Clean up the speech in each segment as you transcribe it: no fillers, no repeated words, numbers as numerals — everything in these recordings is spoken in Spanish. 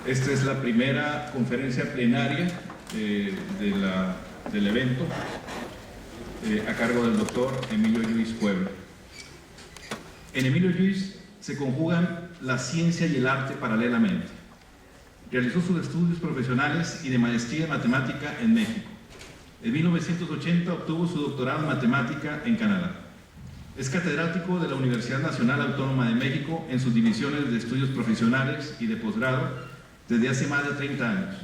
Esta es la primera conferencia plenaria del evento, a cargo del doctor Emilio Lluís Puebla. En Emilio Lluís se conjugan la ciencia y el arte paralelamente. Realizó sus estudios profesionales y de maestría en matemática en México. En 1980 obtuvo su doctorado en matemática en Canadá. Es catedrático de la Universidad Nacional Autónoma de México en sus divisiones de estudios profesionales y de posgrado desde hace más de 30 años.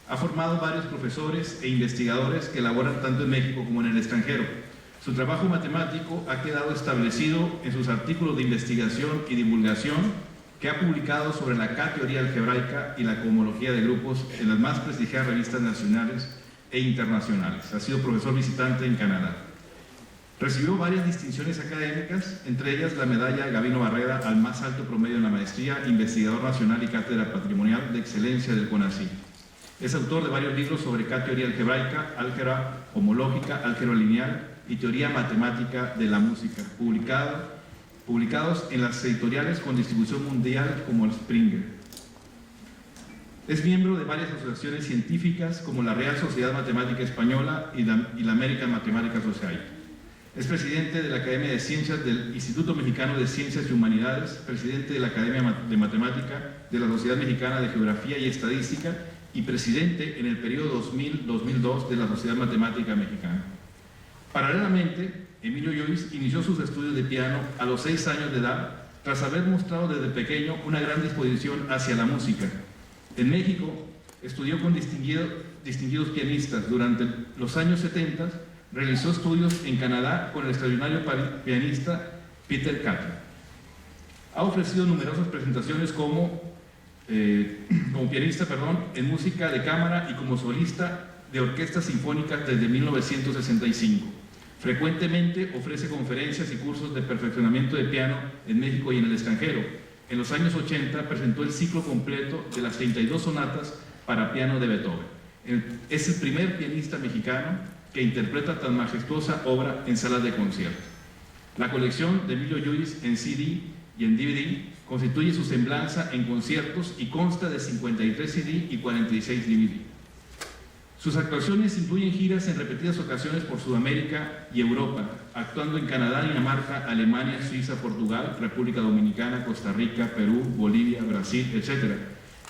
Ha formado varios profesores e investigadores que laboran tanto en México como en el extranjero. Su trabajo matemático ha quedado establecido en sus artículos de investigación y divulgación que ha publicado sobre la K-teoría algebraica y la cohomología de grupos en las más prestigiadas revistas nacionales e internacionales. Ha sido profesor visitante en Canadá. Recibió varias distinciones académicas, entre ellas la medalla Gabino Barreda al más alto promedio en la maestría, investigador nacional y cátedra patrimonial de excelencia del CONACYT. Es autor de varios libros sobre K-teoría algebraica, álgebra homológica, álgebra lineal y teoría matemática de la música, publicados en las editoriales con distribución mundial como el Springer. Es miembro de varias asociaciones científicas como la Real Sociedad Matemática Española y la American Mathematical Society. Es presidente de la Academia de Ciencias del Instituto Mexicano de Ciencias y Humanidades, presidente de la Academia de Matemática de la Sociedad Mexicana de Geografía y Estadística y presidente en el periodo 2000-2002 de la Sociedad Matemática Mexicana. Paralelamente, Emilio Lluís inició sus estudios de piano a los 6 años de edad, tras haber mostrado desde pequeño una gran disposición hacia la música. En México, estudió con distinguidos pianistas. Durante los años 70, realizó estudios en Canadá con el extraordinario pianista Peter Cather. Ha ofrecido numerosas presentaciones como pianista en música de cámara y como solista de orquestas sinfónicas desde 1965. Frecuentemente ofrece conferencias y cursos de perfeccionamiento de piano en México y en el extranjero. En los años 80 presentó el ciclo completo de las 32 sonatas para piano de Beethoven. Es el primer pianista mexicano que interpreta tan majestuosa obra en salas de concierto. La colección de Emilio Lluís en CD y en DVD constituye su semblanza en conciertos y consta de 53 CD y 46 DVD. Sus actuaciones incluyen giras en repetidas ocasiones por Sudamérica y Europa, actuando en Canadá, Dinamarca, Alemania, Suiza, Portugal, República Dominicana, Costa Rica, Perú, Bolivia, Brasil, etc.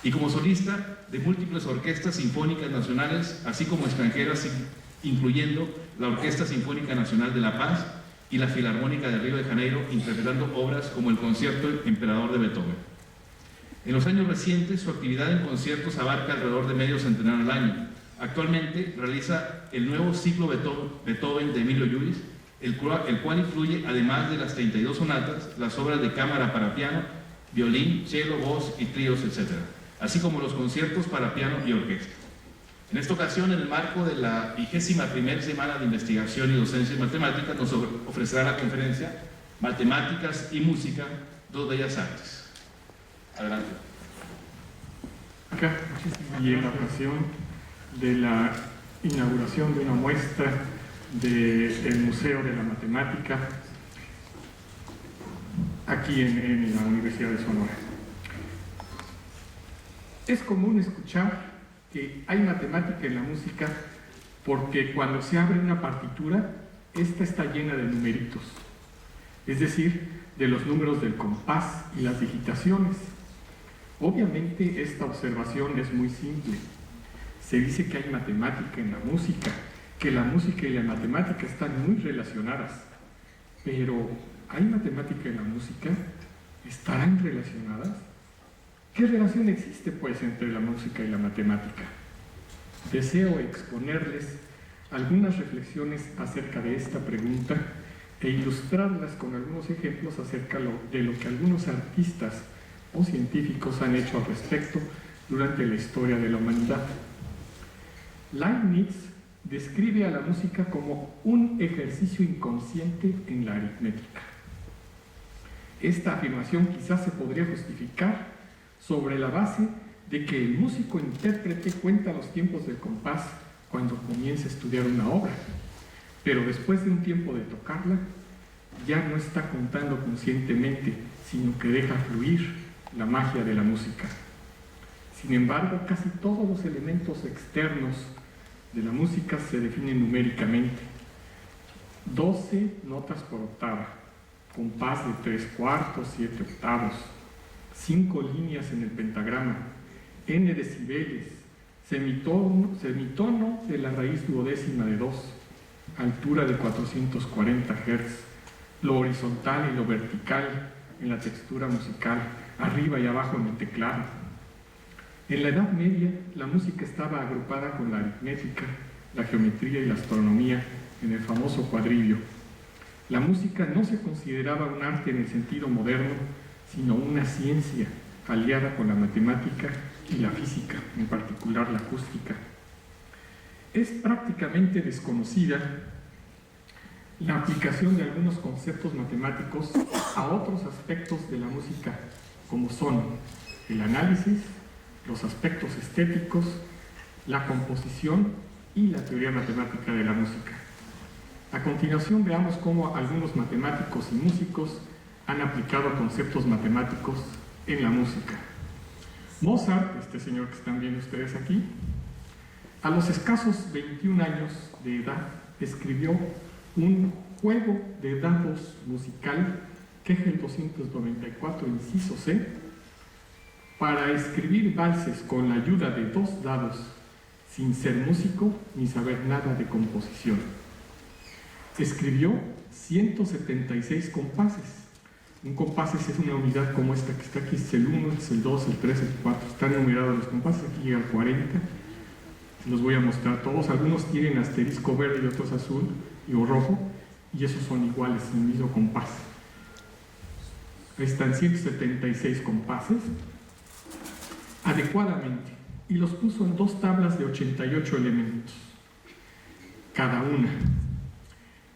Y como solista de múltiples orquestas sinfónicas nacionales, así como extranjeras, incluyendo la Orquesta Sinfónica Nacional de La Paz y la Filarmónica de Río de Janeiro, interpretando obras como el Concierto Emperador de Beethoven. En los años recientes, su actividad en conciertos abarca alrededor de medio centenar al año. Actualmente realiza el nuevo ciclo Beethoven de Emilio Lluís, el cual incluye, además de las 32 sonatas, las obras de cámara para piano, violín, cello, voz y tríos, etc., así como los conciertos para piano y orquesta. En esta ocasión, en el marco de la 21ª Semana de Investigación y Docencia en Matemáticas, nos ofrecerá la conferencia Matemáticas y Música, dos bellas artes. Adelante. Y en la ocasión de la inauguración de una muestra del Museo de la Matemática aquí en la Universidad de Sonora. Es común escuchar que hay matemática en la música porque cuando se abre una partitura, esta está llena de numeritos, es decir, de los números del compás y las digitaciones. Obviamente esta observación es muy simple. Se dice que hay matemática en la música, que la música y la matemática están muy relacionadas. Pero, ¿hay matemática en la música? ¿Estarán relacionadas? ¿Qué relación existe, pues, entre la música y la matemática? Deseo exponerles algunas reflexiones acerca de esta pregunta e ilustrarlas con algunos ejemplos acerca de lo que algunos artistas o científicos han hecho al respecto durante la historia de la humanidad. Leibniz describe a la música como un ejercicio inconsciente en la aritmética. Esta afirmación quizás se podría justificar sobre la base de que el músico intérprete cuenta los tiempos del compás cuando comienza a estudiar una obra, pero después de un tiempo de tocarla, ya no está contando conscientemente, sino que deja fluir la magia de la música. Sin embargo, casi todos los elementos externos de la música se definen numéricamente. 12 notas por octava, compás de 3/4, 7 octavos, 5 líneas en el pentagrama, n decibeles, semitono de la raíz duodécima de 2, altura de 440 Hz, lo horizontal y lo vertical en la textura musical, arriba y abajo en el teclado. En la Edad Media, la música estaba agrupada con la aritmética, la geometría y la astronomía en el famoso cuadrillo. La música no se consideraba un arte en el sentido moderno, sino una ciencia aliada con la matemática y la física, en particular la acústica. Es prácticamente desconocida la aplicación de algunos conceptos matemáticos a otros aspectos de la música, como son el análisis, los aspectos estéticos, la composición y la teoría matemática de la música. A continuación veamos cómo algunos matemáticos y músicos han aplicado conceptos matemáticos en la música. Mozart, este señor que están viendo ustedes aquí, a los escasos 21 años de edad escribió un juego de dados musical, Kegel 294, inciso C, para escribir valses con la ayuda de 2 dados, sin ser músico ni saber nada de composición. Escribió 176 compases. Un compás es una unidad como esta que está aquí, es el 1, es el 2, el 3, el 4. Están numerados los compases, aquí llega al 40. Los voy a mostrar todos. Algunos tienen asterisco verde y otros azul y o rojo, y esos son iguales, el mismo compás. Ahí están 176 compases adecuadamente, y los puso en 2 tablas de 88 elementos, cada una.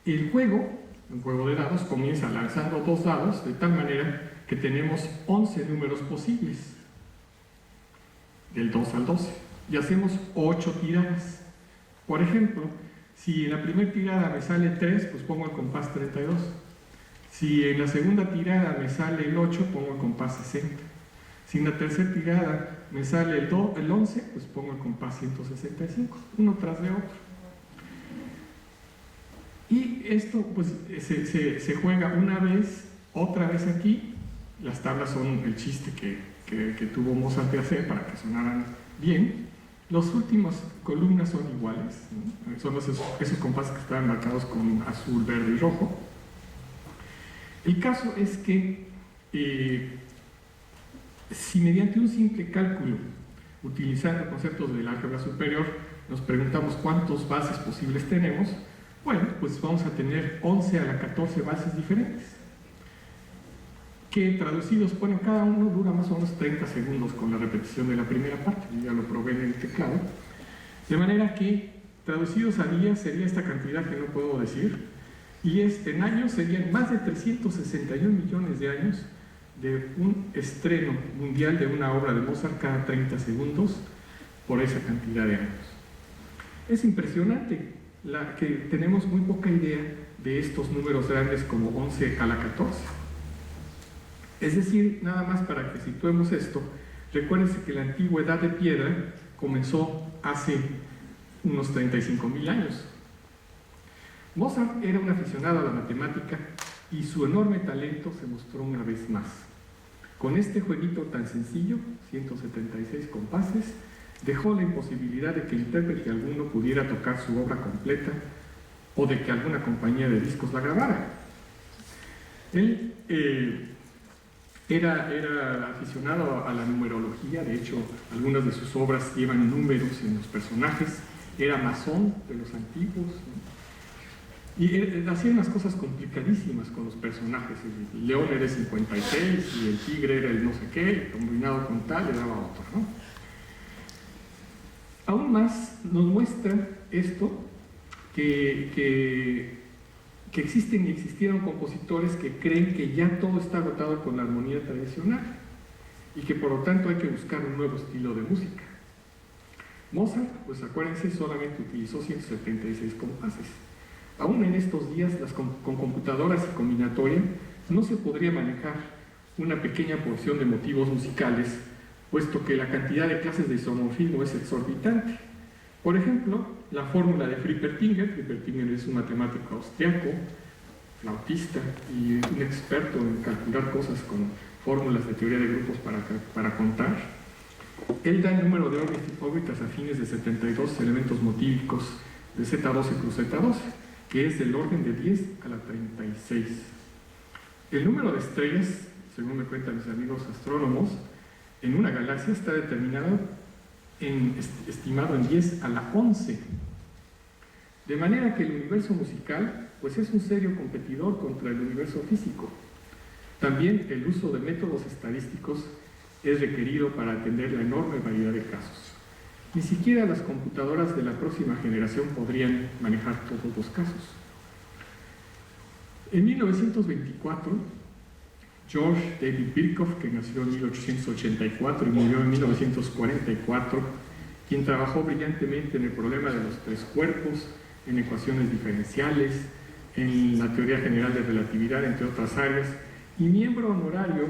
El juego, un juego de dados, comienza lanzando 2 dados, de tal manera que tenemos 11 números posibles, del 2 al 12, y hacemos 8 tiradas. Por ejemplo, si en la primera tirada me sale 3, pues pongo el compás 32. Si en la segunda tirada me sale el 8, pongo el compás 60. Si en la tercera tirada me sale el 11, pues pongo el compás 165, uno tras de otro. Y esto pues se juega una vez, otra vez aquí. Las tablas son el chiste que tuvo Mozart de hacer para que sonaran bien. Las últimas columnas son iguales, ¿no? Son esos compases que están marcados con azul, verde y rojo. El caso es que si mediante un simple cálculo, utilizando conceptos del álgebra superior, nos preguntamos cuántos bases posibles tenemos, bueno, pues vamos a tener 11 a la 14 bases diferentes, que traducidos, bueno, cada uno dura más o menos 30 segundos con la repetición de la primera parte, yo ya lo probé en el teclado, de manera que traducidos a días sería esta cantidad que no puedo decir, y en años serían más de 361 millones de años de un estreno mundial de una obra de Mozart cada 30 segundos por esa cantidad de años. Es impresionante que tenemos muy poca idea de estos números grandes como 11 a la 14. Es decir, nada más para que situemos esto, recuérdense que la antigua edad de piedra comenzó hace unos 35.000 años. Mozart era un aficionado a la matemática y su enorme talento se mostró una vez más. Con este jueguito tan sencillo, 176 compases, dejó la imposibilidad de que intérprete alguno pudiera tocar su obra completa o de que alguna compañía de discos la grabara. Él era aficionado a la numerología, de hecho algunas de sus obras llevan números en los personajes, era masón de los antiguos, ¿no? Y hacía unas cosas complicadísimas con los personajes. El león era el 56 y el tigre era el no sé qué, combinado con tal le daba otro, ¿no? Aún más nos muestra esto que existen y existieron compositores que creen que ya todo está agotado con la armonía tradicional y que por lo tanto hay que buscar un nuevo estilo de música. Mozart, pues acuérdense, solamente utilizó 176 compases. Aún en estos días, con computadoras y combinatoria, no se podría manejar una pequeña porción de motivos musicales puesto que la cantidad de clases de isomorfismo es exorbitante. Por ejemplo, la fórmula de Friepertinger. Friepertinger es un matemático austriaco, flautista y un experto en calcular cosas con fórmulas de teoría de grupos para contar. Él da el número de órbitas afines de 72 elementos motívicos de Z12 cruz Z12, que es del orden de 10 a la 36. El número de estrellas, según me cuentan mis amigos astrónomos, en una galaxia está determinado, estimado en 10 a la 11. De manera que el universo musical pues es un serio competidor contra el universo físico. También el uso de métodos estadísticos es requerido para atender la enorme variedad de casos. Ni siquiera las computadoras de la próxima generación podrían manejar todos los casos. En 1924, George David Birkhoff, que nació en 1884 y murió en 1944, quien trabajó brillantemente en el problema de los tres cuerpos, en ecuaciones diferenciales, en la teoría general de relatividad, entre otras áreas, y miembro honorario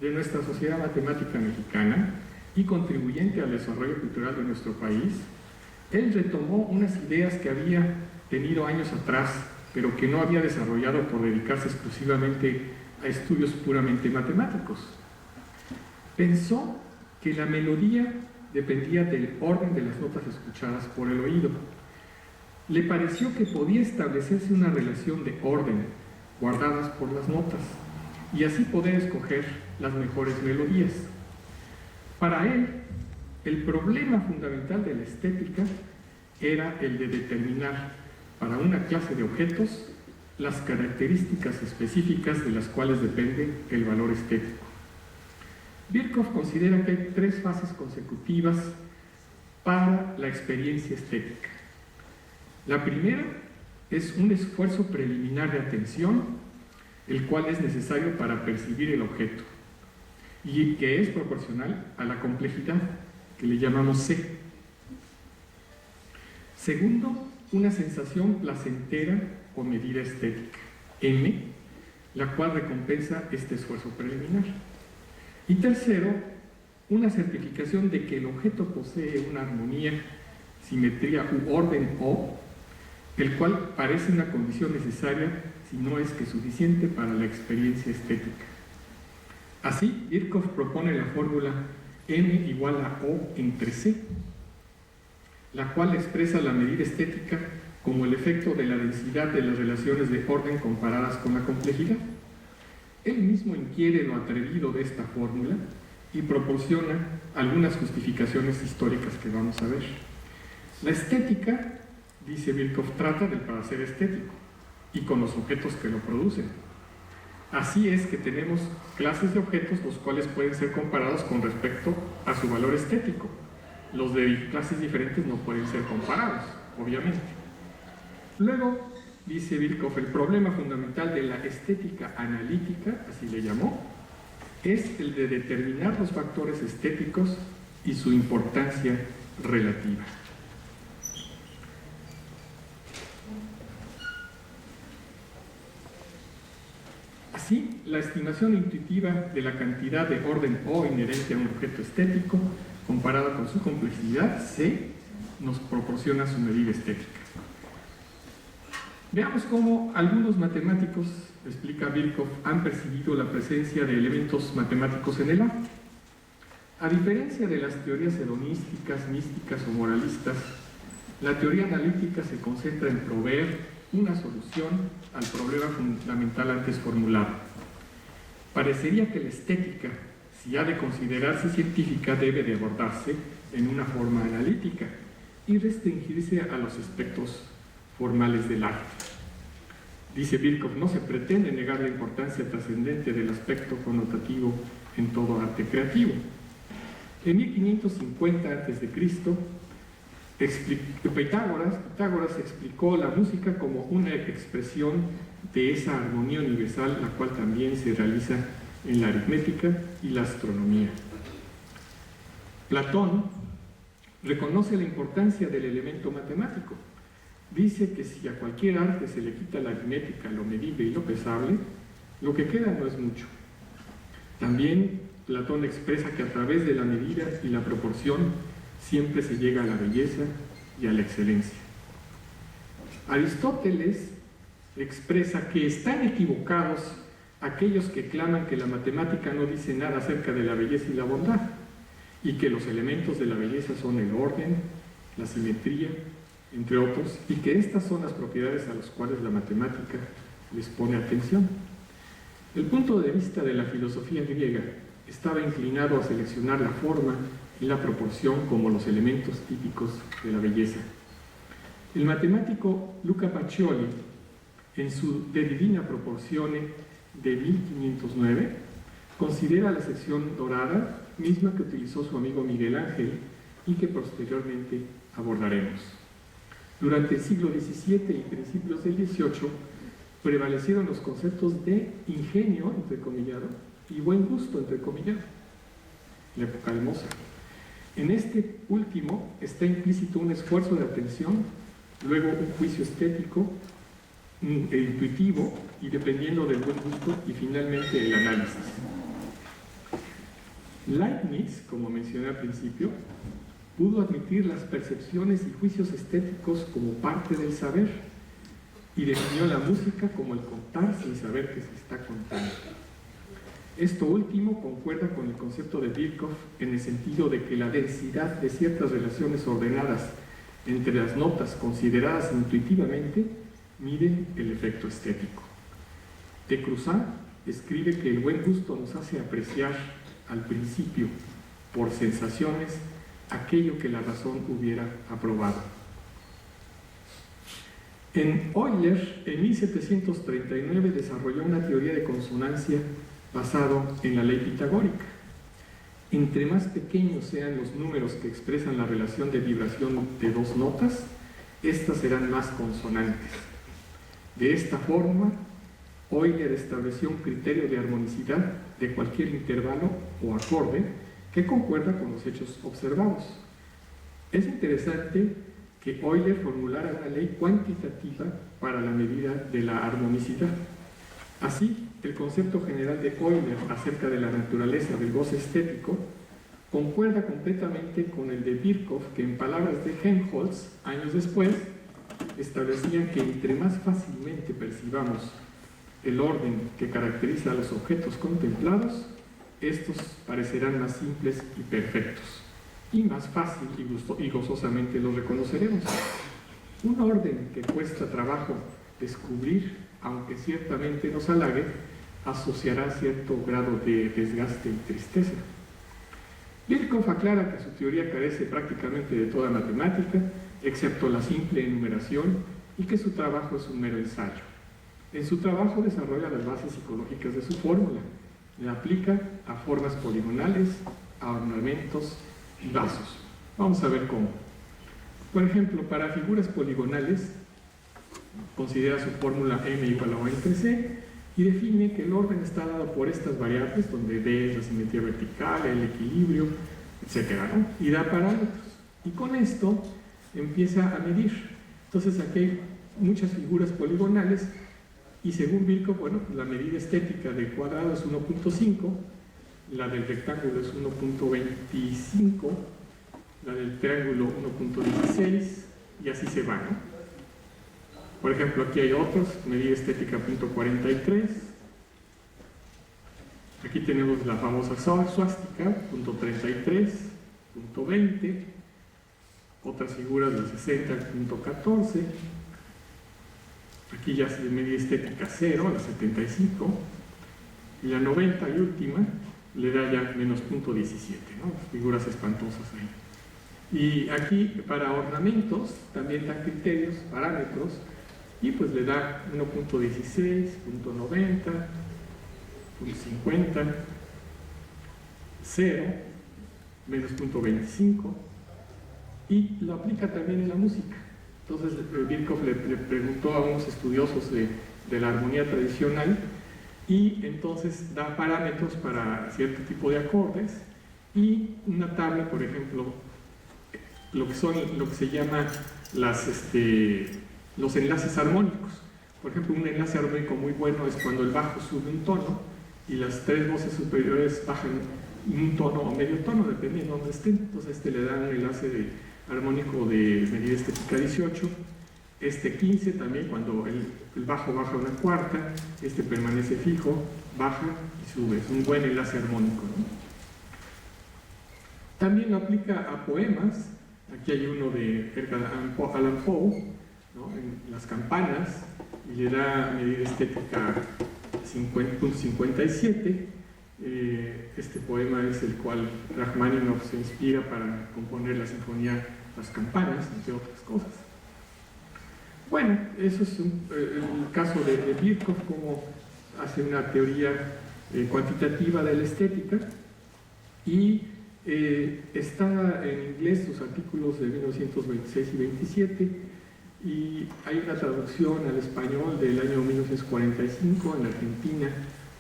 de nuestra Sociedad Matemática Mexicana y contribuyente al desarrollo cultural de nuestro país, él retomó unas ideas que había tenido años atrás, pero que no había desarrollado por dedicarse exclusivamente a estudios puramente matemáticos. Pensó que la melodía dependía del orden de las notas escuchadas por el oído. Le pareció que podía establecerse una relación de orden guardadas por las notas y así poder escoger las mejores melodías. Para él, el problema fundamental de la estética era el de determinar para una clase de objetos las características específicas de las cuales depende el valor estético. Birkhoff considera que hay tres fases consecutivas para la experiencia estética. La primera es un esfuerzo preliminar de atención, el cual es necesario para percibir el objeto y que es proporcional a la complejidad, que le llamamos C. Segundo, una sensación placentera o medida estética, M, la cual recompensa este esfuerzo preliminar. Y tercero, una certificación de que el objeto posee una armonía, simetría u orden O, el cual parece una condición necesaria, si no es que suficiente, para la experiencia estética. Así, Birkhoff propone la fórmula M igual a O entre C, la cual expresa la medida estética como el efecto de la densidad de las relaciones de orden comparadas con la complejidad. Él mismo inquiere lo atrevido de esta fórmula y proporciona algunas justificaciones históricas que vamos a ver. La estética, dice Birkhoff, trata del placer estético y con los objetos que lo producen. Así es que tenemos clases de objetos los cuales pueden ser comparados con respecto a su valor estético. Los de clases diferentes no pueden ser comparados, obviamente. Luego, dice Birkhoff, el problema fundamental de la estética analítica, así le llamó, es el de determinar los factores estéticos y su importancia relativa. Así, la estimación intuitiva de la cantidad de orden O inherente a un objeto estético, comparada con su complejidad, C, nos proporciona su medida estética. Veamos cómo algunos matemáticos, explica Birkhoff, han percibido la presencia de elementos matemáticos en el arte. A diferencia de las teorías hedonísticas, místicas o moralistas, la teoría analítica se concentra en proveer una solución al problema fundamental antes formulado. Parecería que la estética, si ha de considerarse científica, debe de abordarse en una forma analítica y restringirse a los aspectos formales del arte. Dice Birkhoff, no se pretende negar la importancia trascendente del aspecto connotativo en todo arte creativo. En 1550 a.C., Pitágoras explicó la música como una expresión de esa armonía universal, la cual también se realiza en la aritmética y la astronomía. Platón reconoce la importancia del elemento matemático. Dice que si a cualquier arte se le quita la aritmética, lo medible y lo pesable, lo que queda no es mucho. También Platón expresa que a través de la medida y la proporción siempre se llega a la belleza y a la excelencia. Aristóteles expresa que están equivocados aquellos que claman que la matemática no dice nada acerca de la belleza y la bondad, y que los elementos de la belleza son el orden, la simetría, entre otros, y que estas son las propiedades a las cuales la matemática les pone atención. El punto de vista de la filosofía griega estaba inclinado a seleccionar la forma y la proporción como los elementos típicos de la belleza. El matemático Luca Pacioli, en su De Divina Proportione de 1509, considera la sección dorada, misma que utilizó su amigo Miguel Ángel y que posteriormente abordaremos. Durante el siglo XVII y principios del XVIII prevalecieron los conceptos de ingenio, entrecomillado, y buen gusto, entrecomillado, la época de Mozart. En este último está implícito un esfuerzo de atención, luego un juicio estético e intuitivo, y dependiendo del buen gusto, y finalmente el análisis. Leibniz, como mencioné al principio, pudo admitir las percepciones y juicios estéticos como parte del saber y definió la música como el contar sin saber que se está contando. Esto último concuerda con el concepto de Birkhoff en el sentido de que la densidad de ciertas relaciones ordenadas entre las notas consideradas intuitivamente mide el efecto estético. De Cruzat escribe que el buen gusto nos hace apreciar al principio, por sensaciones, aquello que la razón hubiera aprobado. Euler, en 1739, desarrolló una teoría de consonancia basado en la ley pitagórica. Entre más pequeños sean los números que expresan la relación de vibración de dos notas, estas serán más consonantes. De esta forma, Euler estableció un criterio de armonicidad de cualquier intervalo o acorde que concuerda con los hechos observados. Es interesante que Euler formulara una ley cuantitativa para la medida de la armonicidad. Así, el concepto general de Euler acerca de la naturaleza del goce estético concuerda completamente con el de Birkhoff, que en palabras de Helmholtz, años después, establecían que entre más fácilmente percibamos el orden que caracteriza a los objetos contemplados, estos parecerán más simples y perfectos, y más fácil y gozosamente los reconoceremos. Un orden que cuesta trabajo descubrir, aunque ciertamente nos halague, asociará cierto grado de desgaste y tristeza. Birkhoff aclara que su teoría carece prácticamente de toda matemática, excepto la simple enumeración, y que su trabajo es un mero ensayo. En su trabajo desarrolla las bases psicológicas de su fórmula, la aplica a formas poligonales, a ornamentos y vasos. Vamos a ver cómo. Por ejemplo, para figuras poligonales, considera su fórmula m igual a o entre c y define que el orden está dado por estas variables, donde d es la simetría vertical, el equilibrio, etc., ¿no? Y da parámetros. Y con esto empieza a medir. Entonces aquí hay muchas figuras poligonales y según Birkhoff, bueno, la medida estética del cuadrado es 1.5, la del rectángulo es 1.25, la del triángulo 1.16 y así se va, ¿no? Por ejemplo, aquí hay otros, medida estética .43, aquí tenemos la famosa suástica, .33, .20, otras figuras de 60, .14, aquí ya se medida estética 0, la 75, y la 90 y última le da ya menos .17, ¿no? Figuras espantosas ahí. Y aquí para ornamentos también dan criterios, parámetros, y pues le da 1.16, .90, .50, 0, menos .25, y lo aplica también en la música. Entonces Birkhoff le preguntó a unos estudiosos de la armonía tradicional y entonces da parámetros para cierto tipo de acordes y una tabla, por ejemplo, lo que se llama los enlaces armónicos. Por ejemplo, un enlace armónico muy bueno es cuando el bajo sube un tono y las tres voces superiores bajan un tono o medio tono, dependiendo de dónde estén. Entonces le da un enlace armónico de medida estética 18, 15 también, cuando el bajo baja una cuarta, permanece fijo, baja y sube. Es un buen enlace armónico, ¿no? También lo aplica a poemas. Aquí hay uno de Edgar Allan Poe, ¿no?, en las campanas, y le da medida estética 57. Este poema es el cual Rachmaninoff se inspira para componer la sinfonía Las Campanas, entre otras cosas. Bueno, eso es el caso de Birkhoff, como hace una teoría cuantitativa de la estética, y está en inglés sus artículos de 1926 y 27, y hay una traducción al español del año 1945 en Argentina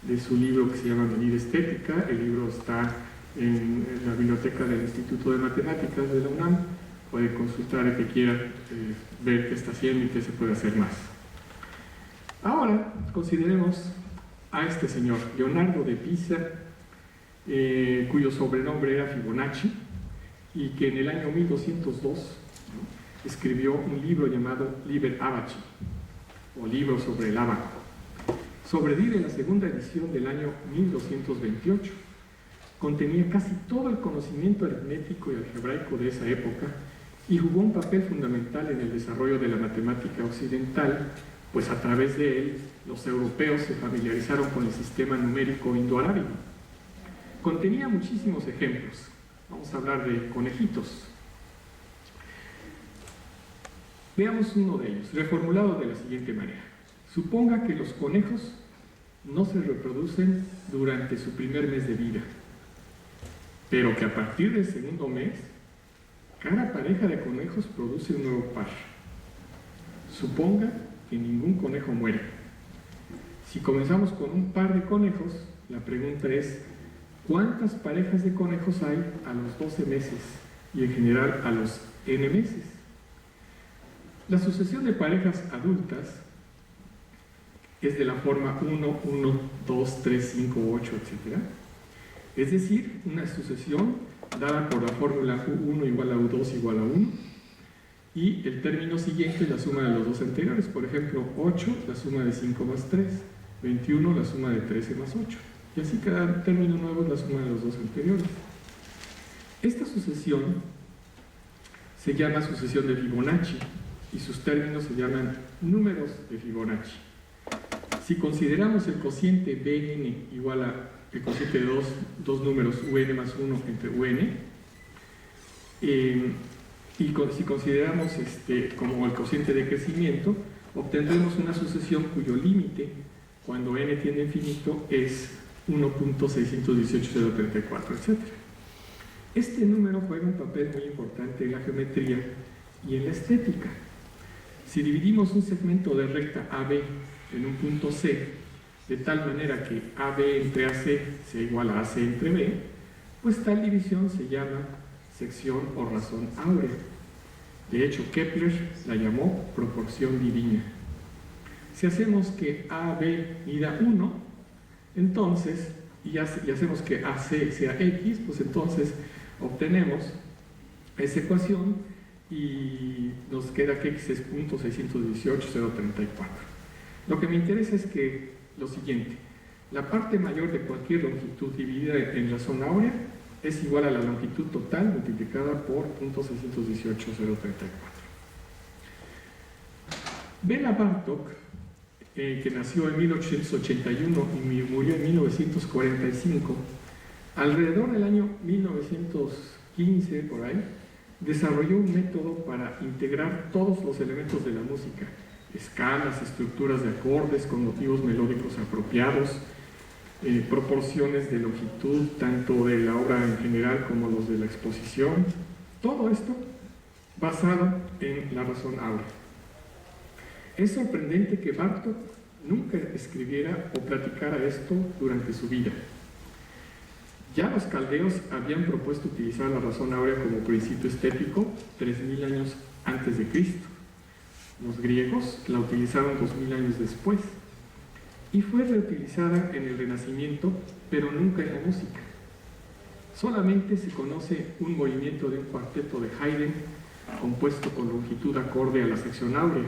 de su libro que se llama Medida Estética. El libro está en la biblioteca del Instituto de Matemáticas de la UNAM. Puede consultar el que quiera ver qué está haciendo y qué se puede hacer más. Ahora consideremos a este señor, Leonardo de Pisa, cuyo sobrenombre era Fibonacci, y que en el año 1202, ¿no?, escribió un libro llamado Liber Abaci, o Libro sobre el Ábaco. Sobrevive la segunda edición del año 1228. Contenía casi todo el conocimiento aritmético y algebraico de esa época y jugó un papel fundamental en el desarrollo de la matemática occidental, pues a través de él los europeos se familiarizaron con el sistema numérico indoarábigo. Contenía muchísimos ejemplos. Vamos a hablar de conejitos. Veamos uno de ellos, reformulado de la siguiente manera. Suponga que los conejos no se reproducen durante su primer mes de vida, pero que a partir del segundo mes, cada pareja de conejos produce un nuevo par. Suponga que ningún conejo muere. Si comenzamos con un par de conejos, la pregunta es, ¿cuántas parejas de conejos hay a los 12 meses y en general a los n meses? La sucesión de parejas adultas es de la forma 1, 1, 2, 3, 5, 8, etc. Es decir, una sucesión dada por la fórmula U1 igual a U2 igual a 1, y el término siguiente es la suma de los dos anteriores. Por ejemplo, 8, la suma de 5 más 3, 21, la suma de 13 más 8. Y así cada término nuevo es la suma de los dos anteriores. Esta sucesión se llama sucesión de Fibonacci y sus términos se llaman números de Fibonacci. Si consideramos el cociente Bn igual a el cociente de dos números un más 1 entre un, si consideramos como el cociente de crecimiento, obtendremos una sucesión cuyo límite, cuando n tiende a infinito, es 1.618.034, etc. Este número juega un papel muy importante en la geometría y en la estética. Si dividimos un segmento de recta AB en un punto C, de tal manera que AB entre AC sea igual a AC entre B, pues tal división se llama sección o razón áurea. De hecho, Kepler la llamó proporción divina. Si hacemos que AB mida 1, entonces, y hacemos que AC sea X, pues entonces obtenemos esa ecuación y nos queda que X es 0.618.034. Lo que me interesa es que lo siguiente: la parte mayor de cualquier longitud dividida en razón áurea es igual a la longitud total multiplicada por 0.618.034. Béla Bartók, que nació en 1881 y murió en 1945, alrededor del año 1915, por ahí, desarrolló un método para integrar todos los elementos de la música: escalas, estructuras de acordes con motivos melódicos apropiados, proporciones de longitud, tanto de la obra en general como los de la exposición. Todo esto basado en la razón áurea. Es sorprendente que Bartók nunca escribiera o platicara esto durante su vida. Ya los caldeos habían propuesto utilizar la razón áurea como principio estético 3000 años antes de Cristo. Los griegos la utilizaron 2000 años después y fue reutilizada en el Renacimiento, pero nunca en la música. Solamente se conoce un movimiento de un cuarteto de Haydn compuesto con longitud acorde a la sección áurea,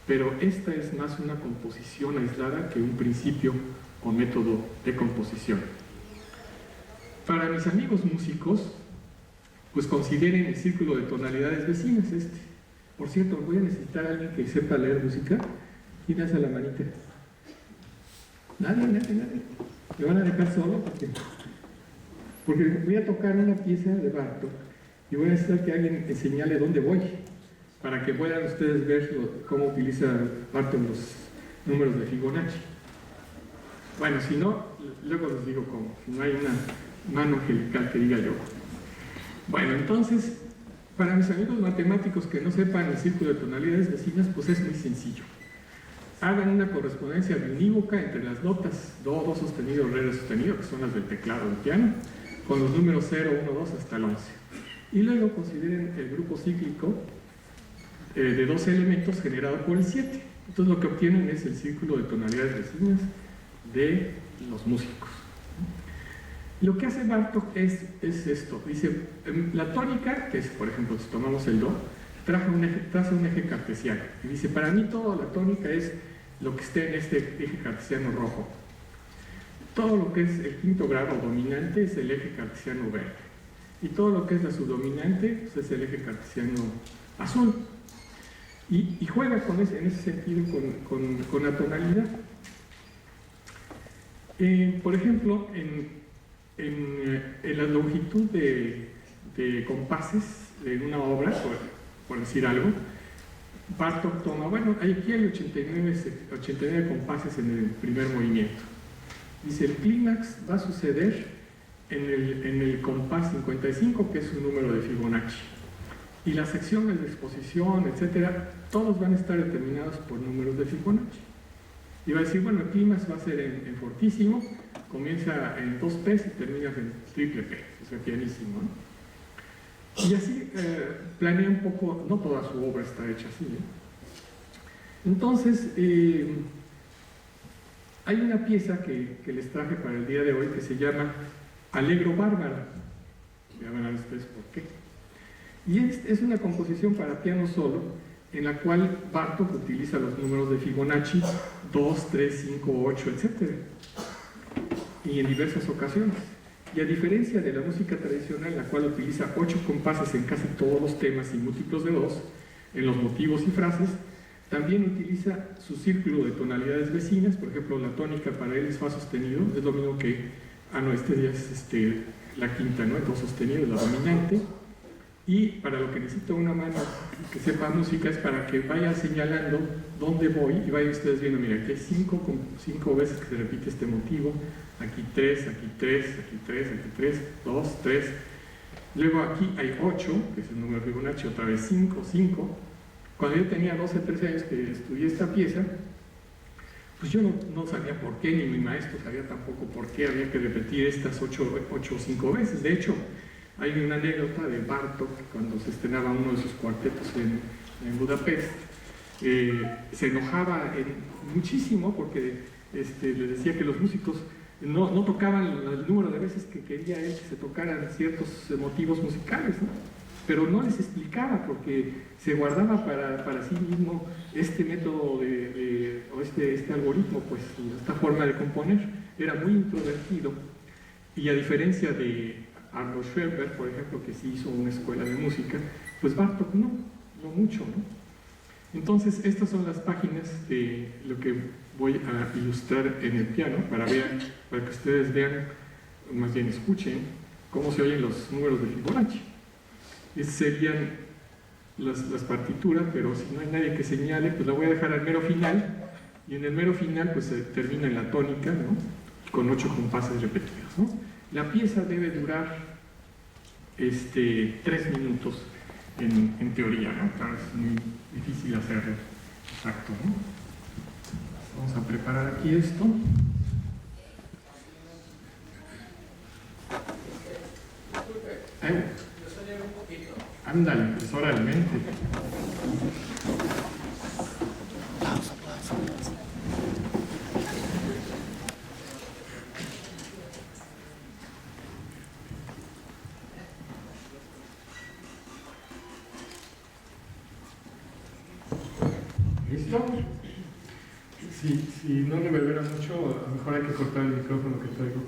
pero esta es más una composición aislada que un principio o método de composición. Para mis amigos músicos, pues consideren el círculo de tonalidades vecinas este. Por cierto, voy a necesitar a alguien que sepa leer música. ¿Quién hace la manita? Nadie. ¿Me van a dejar solo? Porque voy a tocar una pieza de Bartók y voy a necesitar que alguien me señale dónde voy, para que puedan ustedes ver cómo utiliza Bartók los números de Fibonacci. Bueno, si no, luego les digo cómo, si no hay una mano angelical que diga yo. Bueno, entonces, para mis amigos matemáticos que no sepan el círculo de tonalidades vecinas, pues es muy sencillo. Hagan una correspondencia unívoca entre las notas do sostenido, re sostenido, que son las del teclado del piano, con los números 0, 1, 2 hasta el 11. Y luego consideren el grupo cíclico de 12 elementos generado por el 7. Entonces lo que obtienen es el círculo de tonalidades vecinas de los músicos. Lo que hace Bartók es esto. Dice, la tónica, que es, por ejemplo, si tomamos el do, traza un eje cartesiano. Y dice, para mí toda la tónica es lo que esté en este eje cartesiano rojo. Todo lo que es el quinto grado dominante es el eje cartesiano verde. Y todo lo que es la subdominante pues es el eje cartesiano azul. Y juega en ese sentido con la tonalidad. Por ejemplo, en la longitud de compases en una obra, por decir algo, Bartók toma, bueno, aquí hay 89 compases en el primer movimiento. Dice, el clímax va a suceder en el compás 55, que es un número de Fibonacci. Y las secciones de exposición, etcétera, todos van a estar determinados por números de Fibonacci. Y va a decir, bueno, el clímax va a ser en fortísimo, comienza en 2P y termina en triple P, o sea, pianísimo, ¿no? Y así planea un poco, no toda su obra está hecha así, ¿eh? Entonces, hay una pieza que les traje para el día de hoy que se llama Allegro Bárbaro. Ya verán ustedes por qué. Y es una composición para piano solo, en la cual Bartók utiliza los números de Fibonacci 2, 3, 5, 8, etc. Y en diversas ocasiones. Y a diferencia de la música tradicional, la cual utiliza 8 compases en casi todos los temas y múltiplos de 2, en los motivos y frases, también utiliza su círculo de tonalidades vecinas. Por ejemplo, la tónica para él es fa sostenido, es lo mismo que, este día es la quinta, ¿no? El do sostenido es la dominante. Y para lo que necesito una mano que sepa música es para que vaya señalando dónde voy y vayan ustedes viendo, mira, aquí hay 5 veces que se repite este motivo, aquí 3, aquí 3, aquí 3, aquí 3, 2, 3. Luego aquí hay 8, que es el número de Fibonacci, otra vez 5, 5. Cuando yo tenía 12, 13 años que estudié esta pieza, pues yo no sabía por qué, ni mi maestro sabía tampoco por qué había que repetir estas 8 o 5 veces. De hecho, hay una anécdota de Bartók, cuando se estrenaba uno de sus cuartetos en Budapest, se enojaba muchísimo porque le decía que los músicos no tocaban el número de veces que quería él que se tocaran ciertos motivos musicales, ¿no? Pero no les explicaba porque se guardaba para sí mismo este método o este algoritmo, pues esta forma de componer. Era muy introvertido y a diferencia de Arnold Schoenberg, por ejemplo, que sí hizo una escuela de música, pues Bartók no mucho, ¿no? Entonces, estas son las páginas de lo que voy a ilustrar en el piano para que ustedes vean, más bien escuchen, cómo se oyen los números de Fibonacci. Estas serían las partituras, pero si no hay nadie que señale, pues la voy a dejar al mero final, y en el mero final pues se termina en la tónica, ¿no? Con 8 compases repetidos, ¿no? La pieza debe durar 3 minutos en teoría, ¿no? Claro, es muy difícil hacerlo exacto, ¿no? Vamos a preparar aquí esto. Ándale, pues oralmente. ¿Listo? Si no reverbera mucho, a lo mejor hay que cortar el micrófono que traigo.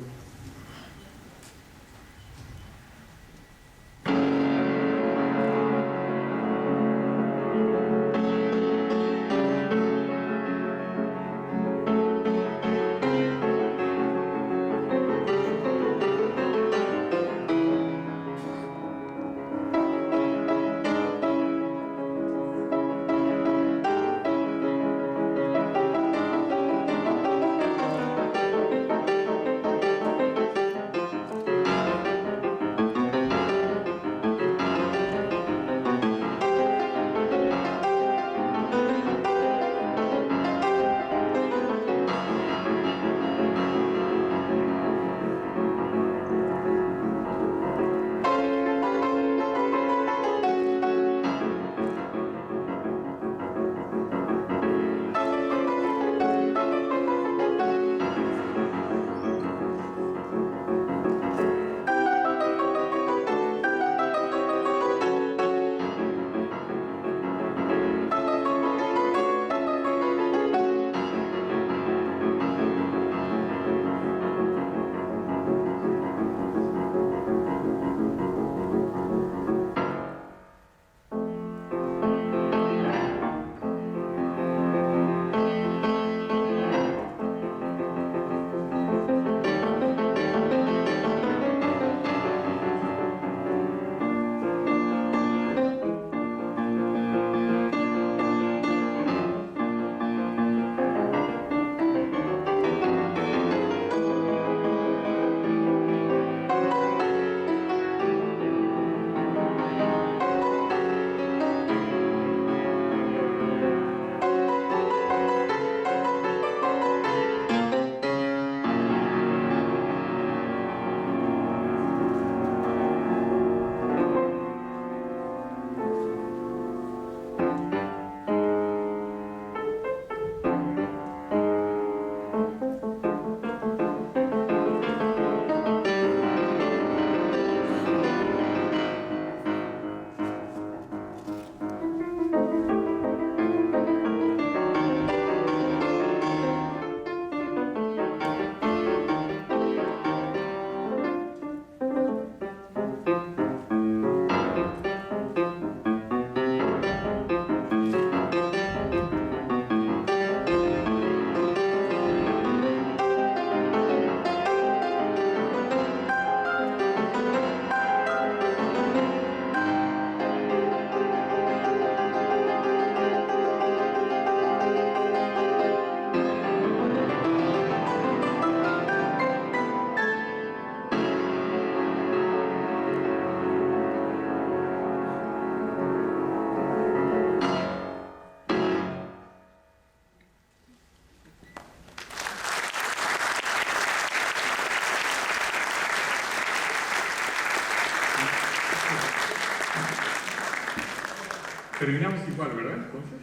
Terminamos igual, ¿verdad? Entonces.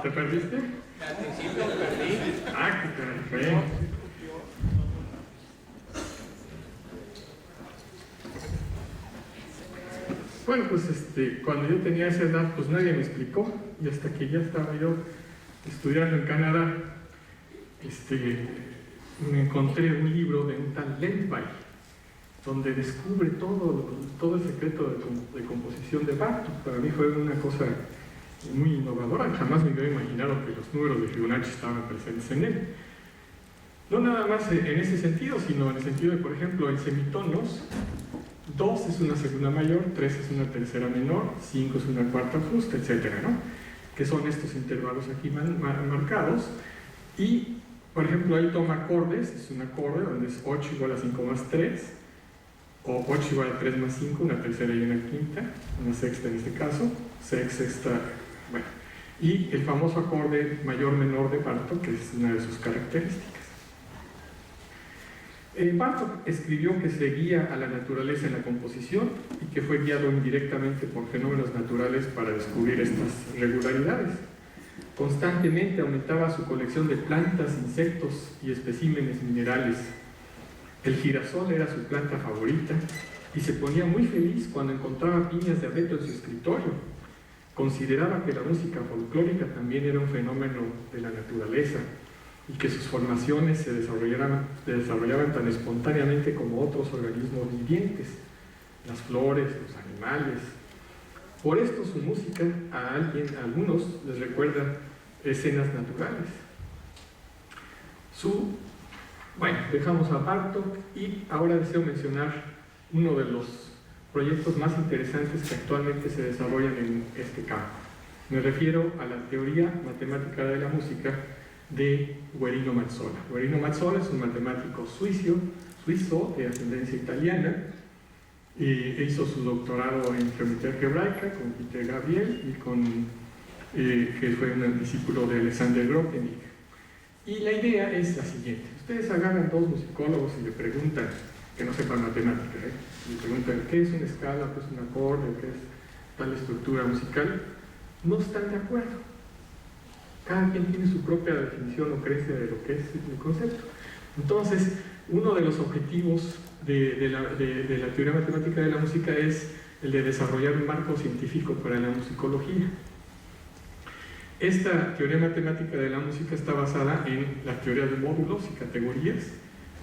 ¿Te perdiste? Al principio perdí. Qué caray. Bueno, pues cuando yo tenía esa edad, pues nadie me explicó, y hasta que ya estaba yo estudiando en Canadá, me encontré un libro de un tal Lendvai, donde descubre todo el secreto de composición de Bartók. Para mí fue una cosa muy innovadora, jamás me hubiera imaginado que los números de Fibonacci estaban presentes en él. No nada más en ese sentido, sino en el sentido de, por ejemplo, en semitonos, 2 es una segunda mayor, 3 es una tercera menor, 5 es una cuarta justa, etcétera, ¿no? Que son estos intervalos aquí marcados. Y, por ejemplo, ahí toma acordes, es un acorde donde es 8 igual a 5 más 3, o 8 igual a 3 más 5, una tercera y una quinta, una sexta en este caso, sexta, bueno. Y el famoso acorde mayor-menor de Bartók, que es una de sus características. Bartók escribió que seguía a la naturaleza en la composición y que fue guiado indirectamente por fenómenos naturales para descubrir estas regularidades. Constantemente aumentaba su colección de plantas, insectos y especímenes minerales. El girasol era su planta favorita y se ponía muy feliz cuando encontraba piñas de abeto en su escritorio. consideraba que la música folclórica también era un fenómeno de la naturaleza y que sus formaciones se desarrollaban tan espontáneamente como otros organismos vivientes, las flores, los animales. Por esto su música a algunos les recuerda escenas naturales. Bueno, dejamos aparte y ahora deseo mencionar uno de los proyectos más interesantes que actualmente se desarrollan en este campo. Me refiero a la teoría matemática de la música de Guerino Mazzola. Guerino Mazzola es un matemático suizo de ascendencia italiana. Hizo su doctorado en geometría algebraica con Peter Gabriel y que fue un discípulo de Alexander Grothendieck. Y la idea es la siguiente: ustedes agarran dos musicólogos y le preguntan, que no sepan matemática, le preguntan qué es una escala, qué es un acorde, qué es tal estructura musical, no están de acuerdo. Cada quien tiene su propia definición o creencia de lo que es el concepto. Entonces, uno de los objetivos de la teoría matemática de la música es el de desarrollar un marco científico para la musicología. Esta teoría matemática de la música está basada en la teoría de módulos y categorías,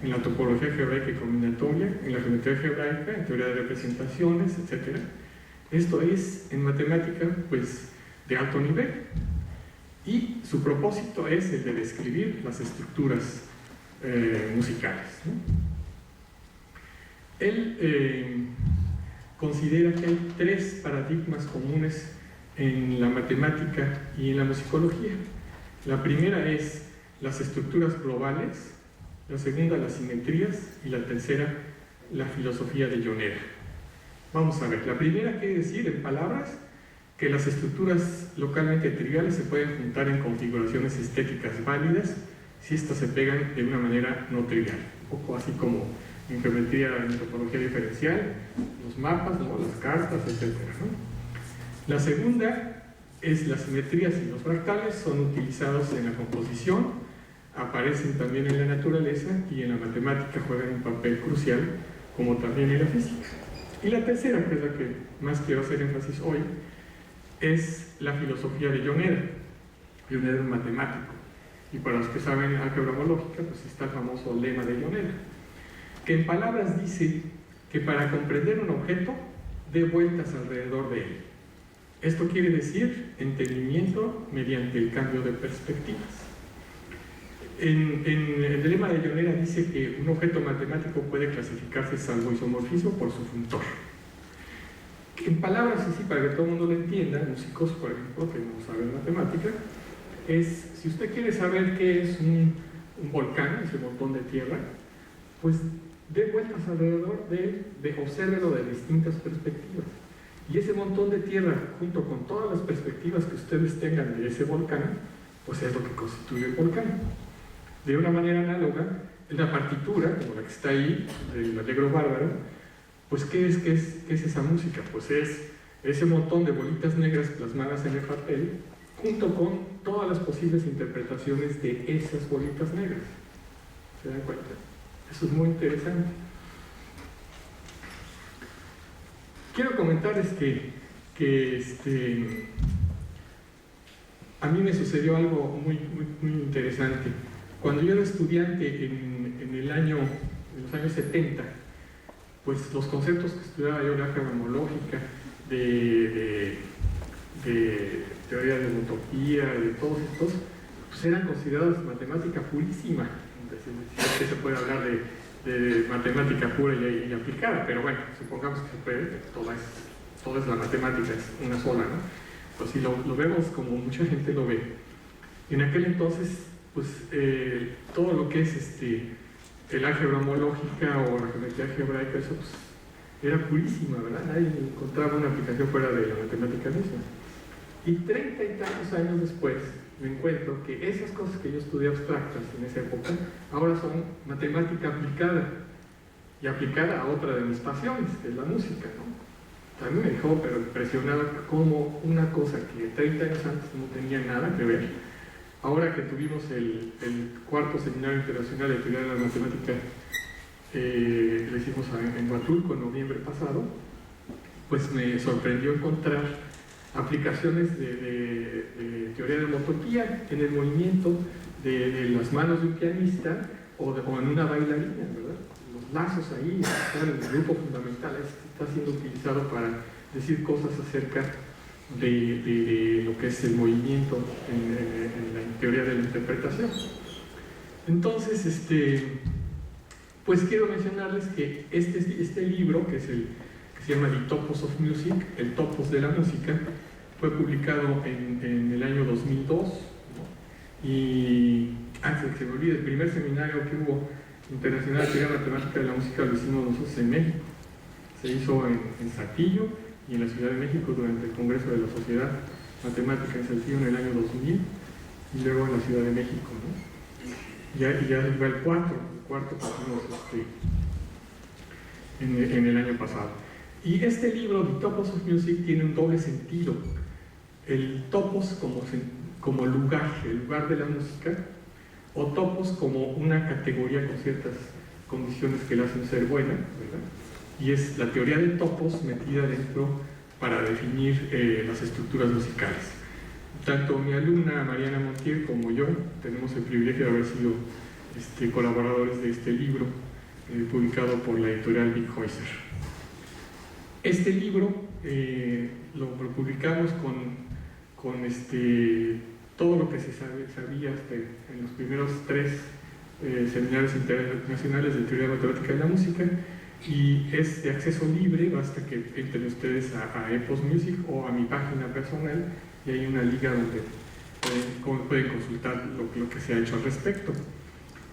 en la topología algebraica y combinatoria, en la geometría algebraica, en teoría de representaciones, etc. Esto es, en matemática, pues, de alto nivel. Y su propósito es el de describir las estructuras musicales, ¿no? Él considera que hay tres paradigmas comunes en la matemática y en la musicología. La primera es las estructuras globales, la segunda las simetrías y la tercera la filosofía de Jonera. Vamos a ver, la primera quiere decir en palabras que las estructuras localmente triviales se pueden juntar en configuraciones estéticas válidas si éstas se pegan de una manera no trivial, un poco así como en geometría, en topología diferencial, los mapas, ¿no?, las cartas, etc., ¿no? La segunda es las simetrías y los fractales, son utilizados en la composición, aparecen también en la naturaleza y en la matemática juegan un papel crucial, como también en la física. Y la tercera, que es la que más quiero hacer énfasis hoy, es la filosofía de Jonera. Jonera es un matemático, y para los que saben álgebra homológica, pues está el famoso lema de Jonera, que en palabras dice que para comprender un objeto dé vueltas alrededor de él. Esto quiere decir entendimiento mediante el cambio de perspectivas. En el lema de Jonera dice que un objeto matemático puede clasificarse salvo isomorfismo por su funtor. En palabras así, para que todo el mundo lo entienda, músicos, por ejemplo, que no saben matemática, es, si usted quiere saber qué es un volcán, ese montón de tierra, pues dé vueltas alrededor de él, obsérvelo de distintas perspectivas. Y ese montón de tierra, junto con todas las perspectivas que ustedes tengan de ese volcán, pues es lo que constituye el volcán. De una manera análoga, la partitura, como la que está ahí, del Allegro Bárbaro, pues ¿qué es esa música? Pues es ese montón de bolitas negras plasmadas en el papel, junto con todas las posibles interpretaciones de esas bolitas negras. ¿Se dan cuenta? Eso es muy interesante. Quiero comentarles que a mí me sucedió algo muy interesante. Cuando yo era estudiante en los años 70, pues los conceptos que estudiaba yo, la álgebra homológica, de teoría de homotopía, de todos estos, pues eran considerados matemática purísima. Entonces, se puede hablar de matemática pura y aplicada, pero bueno, supongamos que se puede, toda es la matemática, es una sola, ¿no? Pues si lo vemos como mucha gente lo ve. En aquel entonces, pues todo lo que es el álgebra homológica o la geometría algebraica, eso pues, era purísima, ¿verdad? Nadie encontraba una aplicación fuera de la matemática misma. Y 30 y tantos años después, me encuentro que esas cosas que yo estudié abstractas en esa época, ahora son matemática aplicada, y aplicada a otra de mis pasiones, que es la música, ¿no? A mí me dejó pero impresionada como una cosa que 30 años antes no tenía nada que ver, ahora que tuvimos el cuarto seminario internacional de teoría de la matemática, lo hicimos en Huatulco en noviembre pasado, pues me sorprendió encontrar aplicaciones de teoría de homotopía en el movimiento de las manos de un pianista o en una bailarina, ¿verdad? Los lazos ahí, el grupo fundamental está siendo utilizado para decir cosas acerca de lo que es el movimiento en la teoría de la interpretación. Entonces, pues quiero mencionarles que este libro, que se llama The Topos of Music, el Topos de la Música, fue publicado en el año 2002, ¿no? Y antes de que se me olvide, el primer seminario que hubo internacional de teoría matemática de la música lo hicimos nosotros en México. Se hizo en Saltillo y en la Ciudad de México durante el Congreso de la Sociedad Matemática en Saltillo en el año 2000 y luego en la Ciudad de México, ¿no? Ya va el cuarto que hicimos en el año pasado. Y este libro, The Topos of Music, tiene un doble sentido. El topos como lugar, el lugar de la música, o topos como una categoría con ciertas condiciones que la hacen ser buena, ¿verdad? Y es la teoría de topos metida dentro para definir las estructuras musicales. Tanto mi alumna Mariana Montiel como yo tenemos el privilegio de haber sido colaboradores de este libro publicado por la editorial Big Heuser. Este libro lo publicamos con todo lo que se sabía en los primeros 3 seminarios internacionales de teoría matemática de la música, y es de acceso libre, basta que entren ustedes a Epos Music o a mi página personal y hay una liga donde pueden consultar lo que se ha hecho al respecto.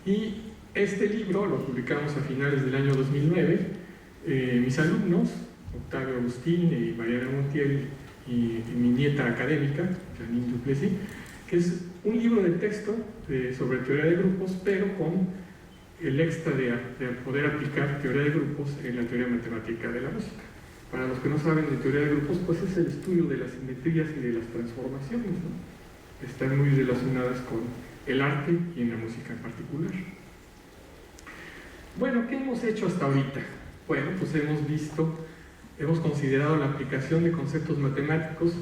Y este libro lo publicamos a finales del año 2009. Mis alumnos, Octavio Agustín y Mariana Montiel, y mi nieta académica, Janine Duplessis, que es un libro de texto sobre teoría de grupos, pero con el extra de poder aplicar teoría de grupos en la teoría matemática de la música. Para los que no saben de teoría de grupos, pues es el estudio de las simetrías y de las transformaciones, ¿no? Están muy relacionadas con el arte y en la música en particular. Bueno, ¿qué hemos hecho hasta ahorita? Bueno, pues hemos considerado la aplicación de conceptos matemáticos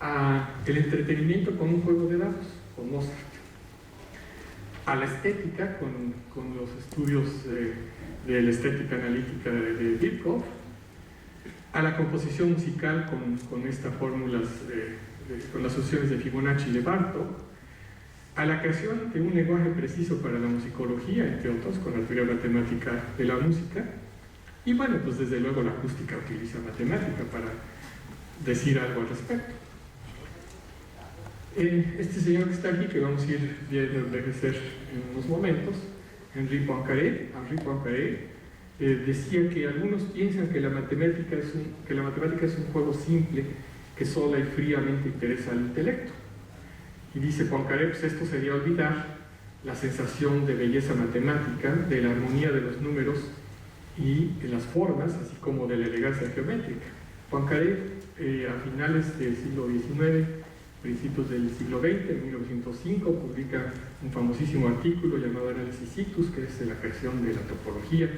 a el entretenimiento con un juego de dados, con Mozart, a la estética con los estudios de la estética analítica de Birkhoff, a la composición musical con estas fórmulas, con las soluciones de Fibonacci y de Bartók, a la creación de un lenguaje preciso para la musicología, entre otros, con la teoría matemática de la música, y bueno, pues desde luego la acústica utiliza matemática para decir algo al respecto. Este señor que está aquí, que vamos a ir viendo envejecer en unos momentos, Henri Poincaré, decía que algunos piensan que la matemática es un juego simple que sola y fríamente interesa al intelecto. Y dice Poincaré, pues esto sería olvidar la sensación de belleza matemática, de la armonía de los números y de las formas, así como de la elegancia geométrica. Poincaré, a finales del siglo XIX, principios del siglo XX, en 1905, publica un famosísimo artículo llamado Análisis Ictus, que es de la creación de la topología,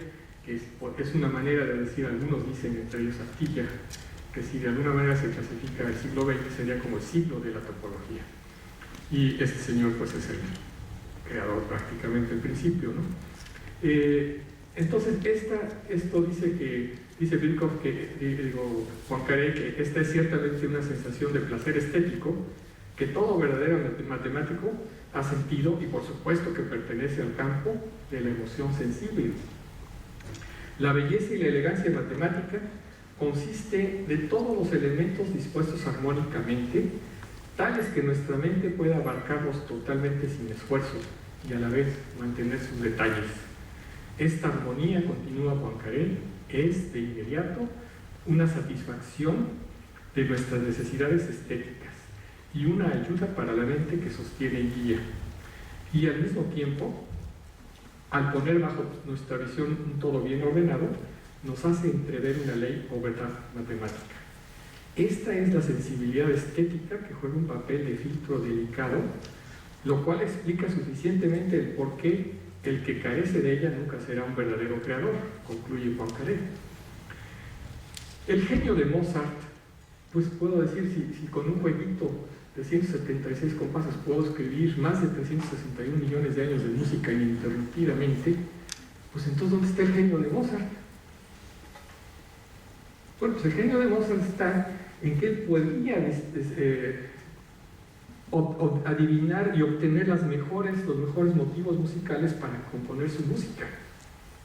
que es una manera de decir, algunos dicen, entre ellos Astilla, que si de alguna manera se clasifica el siglo XX sería como el siglo de la topología. Y este señor pues es el creador prácticamente al principio, ¿no? Entonces esto dice Birkhoff, Poincaré, que esta es ciertamente una sensación de placer estético que todo verdadero matemático ha sentido, y por supuesto que pertenece al campo de la emoción sensible. La belleza y la elegancia matemática consiste de todos los elementos dispuestos armónicamente, tales que nuestra mente pueda abarcarlos totalmente sin esfuerzo y a la vez mantener sus detalles. Esta armonía, continúa Poincaré, es de inmediato una satisfacción de nuestras necesidades estéticas y una ayuda para la mente que sostiene y guía. Y al mismo tiempo, al poner bajo nuestra visión un todo bien ordenado, nos hace entrever una ley o verdad matemática. Esta es la sensibilidad estética que juega un papel de filtro delicado, lo cual explica suficientemente el por qué el que carece de ella nunca será un verdadero creador, concluye Poincaré. El genio de Mozart pues puedo decir, si con un jueguito de 176 compases puedo escribir más de 361 millones de años de música ininterrumpidamente, pues entonces ¿dónde está el genio de Mozart? Bueno, pues el genio de Mozart está en que él podía adivinar y obtener los mejores motivos musicales para componer su música.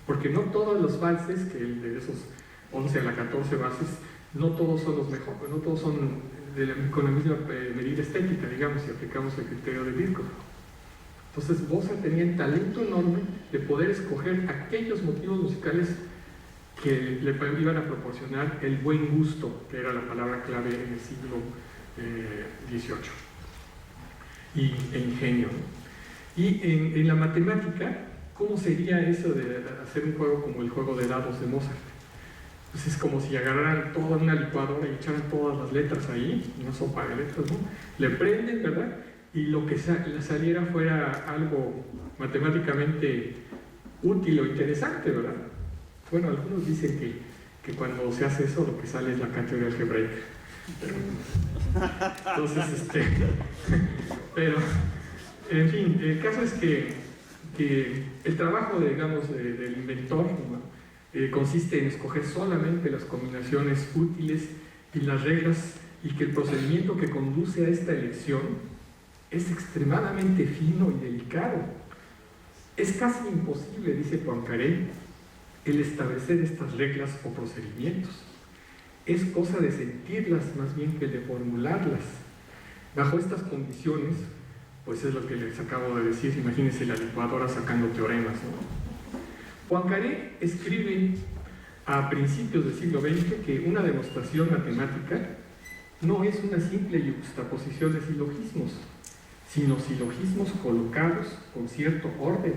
Porque no todos los valses, que de esos 11 a la 14 bases, no todos son los mejores, no todos son con la misma medida estética, digamos, si aplicamos el criterio de Birkhoff. Entonces Mozart tenía el talento enorme de poder escoger aquellos motivos musicales que le iban a proporcionar el buen gusto, que era la palabra clave en el siglo XVIII, y el ingenio. Y en la matemática, ¿cómo sería eso de hacer un juego como el juego de dados de Mozart? Pues es como si agarraran toda una licuadora y echaran todas las letras ahí, una sopa de letras, ¿no? Le prenden, ¿verdad? Y lo que saliera fuera algo matemáticamente útil o interesante, ¿verdad? Bueno, algunos dicen que cuando se hace eso lo que sale es la categoría algebraica. Entonces, pero, en fin, el caso es que el trabajo, digamos, del inventor, ¿no? Consiste en escoger solamente las combinaciones útiles y las reglas, y que el procedimiento que conduce a esta elección es extremadamente fino y delicado. Es casi imposible, dice Poincaré, el establecer estas reglas o procedimientos. Es cosa de sentirlas más bien que de formularlas. Bajo estas condiciones, pues es lo que les acabo de decir, imagínense la licuadora sacando teoremas, ¿no? Poincaré escribe a principios del siglo XX que una demostración matemática no es una simple yuxtaposición de silogismos, sino silogismos colocados con cierto orden,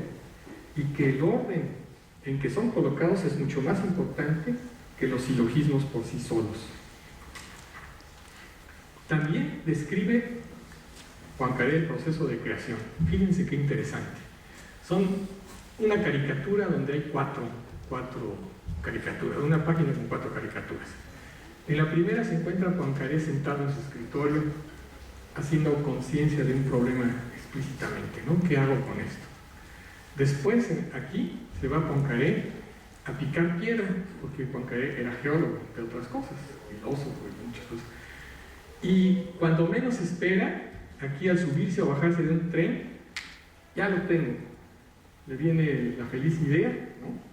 y que el orden en que son colocados es mucho más importante que los silogismos por sí solos. También describe Poincaré el proceso de creación. Fíjense qué interesante. Son una caricatura donde hay cuatro caricaturas, una página con 4 caricaturas. En la primera se encuentra Poincaré sentado en su escritorio haciendo conciencia de un problema explícitamente, ¿no? ¿Qué hago con esto? Después, aquí, se va Poincaré a picar piedra, porque Poincaré era geólogo, entre otras cosas, filósofo y muchas cosas. Y cuando menos espera, aquí al subirse o bajarse de un tren, ya lo tengo. Le viene la feliz idea, ¿no?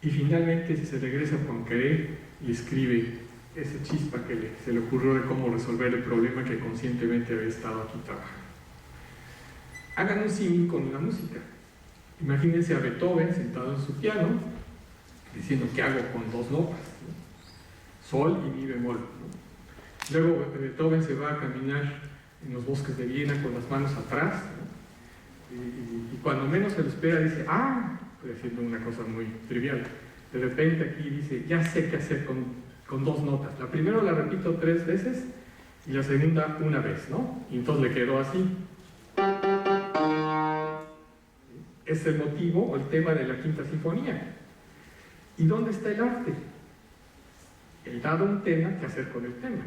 Y finalmente se regresa a Poincaré y escribe esa chispa que se le ocurrió de cómo resolver el problema que conscientemente había estado aquí trabajando. Hagan un símil con la música. Imagínense a Beethoven sentado en su piano diciendo ¿qué hago con 2 notas? ¿No? Sol y mi bemol, ¿no? Luego Beethoven se va a caminar en los bosques de Viena con las manos atrás, ¿no? Y cuando menos se lo espera dice, estoy haciendo una cosa muy trivial. De repente aquí dice, ya sé qué hacer con 2 notas. La primera la repito 3 veces y la segunda una vez, ¿no? Y entonces le quedó así. Es el motivo o el tema de la Quinta Sinfonía. ¿Y dónde está el arte? El dado un tema, ¿qué hacer con el tema?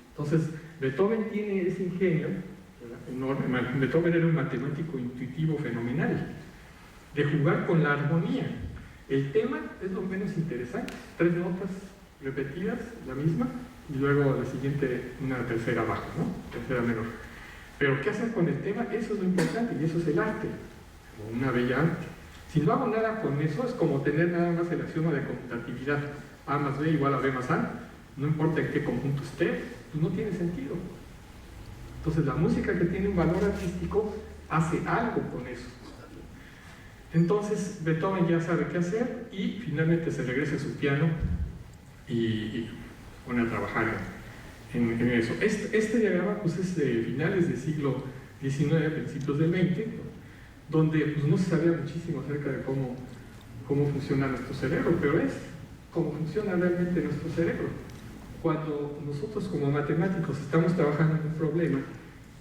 Entonces, Beethoven tiene ese ingenio enorme. Beethoven era un matemático intuitivo fenomenal, de jugar con la armonía. El tema es lo menos interesante, 3 notas repetidas, la misma, y luego la siguiente, una tercera abajo, ¿no? Tercera menor. Pero ¿qué hacer con el tema? Eso es lo importante, y eso es el arte, o una bella arte. Si no hago nada con eso, es como tener nada más el axioma de conmutatividad, A más B igual a B más A, no importa en qué conjunto esté, pues no tiene sentido. Entonces la música que tiene un valor artístico hace algo con eso. Entonces Beethoven ya sabe qué hacer y finalmente se regresa a su piano y pone a trabajar en eso. Este diagrama pues, es de finales del siglo XIX, principios del XX, ¿no? Donde pues, no se sabía muchísimo acerca de cómo funciona nuestro cerebro, pero es cómo funciona realmente nuestro cerebro. Cuando nosotros como matemáticos estamos trabajando en un problema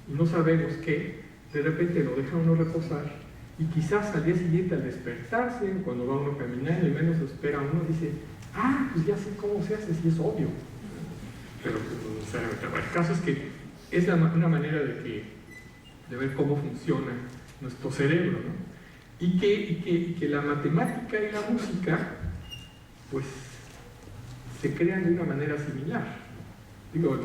y no sabemos qué, de repente lo deja uno reposar y quizás al día siguiente al despertarse, cuando va uno caminando y menos lo espera uno, dice, pues ya sé cómo se hace, si es obvio. pero pues, no necesariamente. Bueno, el caso es que es una manera de ver cómo funciona nuestro cerebro, ¿no? Y que la matemática y la música, pues, se crean de una manera similar. Digo,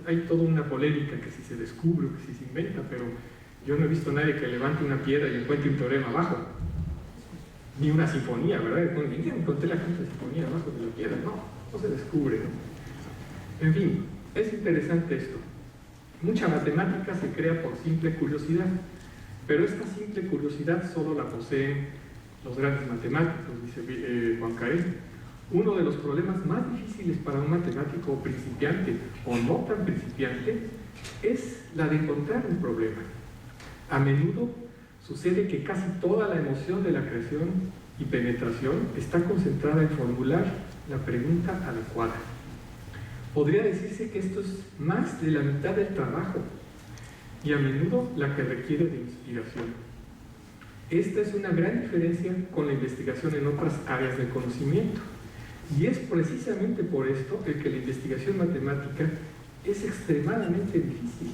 hay toda una polémica que si se descubre, que si se inventa, pero yo no he visto a nadie que levante una piedra y encuentre un teorema abajo. Ni una sinfonía, ¿verdad? Bueno, encontré la quinta sinfonía abajo de la piedra. No se descubre, ¿no? En fin, es interesante esto. Mucha matemática se crea por simple curiosidad, pero esta simple curiosidad solo la poseen los grandes matemáticos, dice Juan Carén. Uno de los problemas más difíciles para un matemático principiante o no tan principiante es la de encontrar un problema. A menudo sucede que casi toda la emoción de la creación y penetración está concentrada en formular la pregunta adecuada. Podría decirse que esto es más de la mitad del trabajo y a menudo la que requiere de inspiración. Esta es una gran diferencia con la investigación en otras áreas del conocimiento. Y es precisamente por esto que la investigación matemática es extremadamente difícil.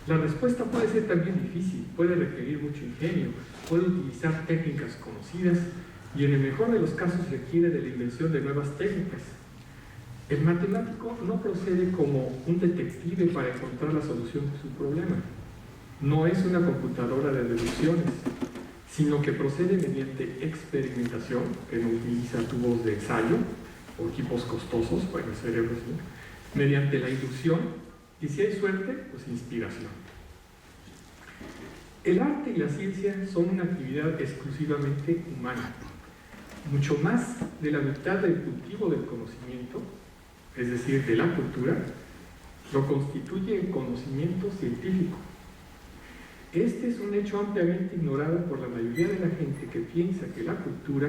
La respuesta puede ser también difícil, puede requerir mucho ingenio, puede utilizar técnicas conocidas y en el mejor de los casos requiere de la invención de nuevas técnicas. El matemático no procede como un detective para encontrar la solución de su problema. No es una computadora de deducciones, sino que procede mediante experimentación, que no utiliza tubos de ensayo o equipos costosos, bueno, el cerebro sí, mediante la inducción y, si hay suerte, pues inspiración. El arte y la ciencia son una actividad exclusivamente humana. Mucho más de la mitad del cultivo del conocimiento, es decir, de la cultura, lo constituye el conocimiento científico. Este es un hecho ampliamente ignorado por la mayoría de la gente que piensa que la cultura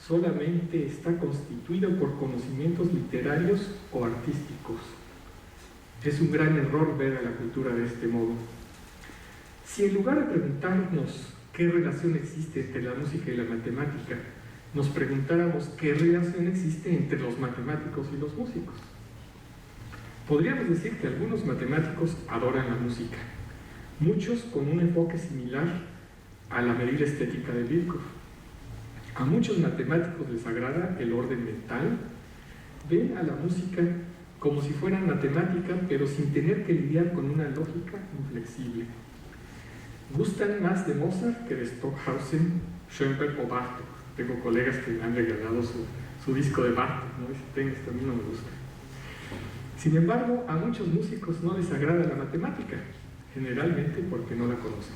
solamente está constituida por conocimientos literarios o artísticos. Es un gran error ver a la cultura de este modo. Si en lugar de preguntarnos qué relación existe entre la música y la matemática, nos preguntáramos qué relación existe entre los matemáticos y los músicos, podríamos decir que algunos matemáticos adoran la música, muchos con un enfoque similar a la medida estética de Birkhoff. A muchos matemáticos les agrada el orden mental, ven a la música como si fuera matemática, pero sin tener que lidiar con una lógica inflexible. Gustan más de Mozart que de Stockhausen, Schoenberg o Bartók. Tengo colegas que me han regalado su disco de Bartók, ¿no? Este a mí no me gusta. Sin embargo, a muchos músicos no les agrada la matemática, generalmente porque no la conocen.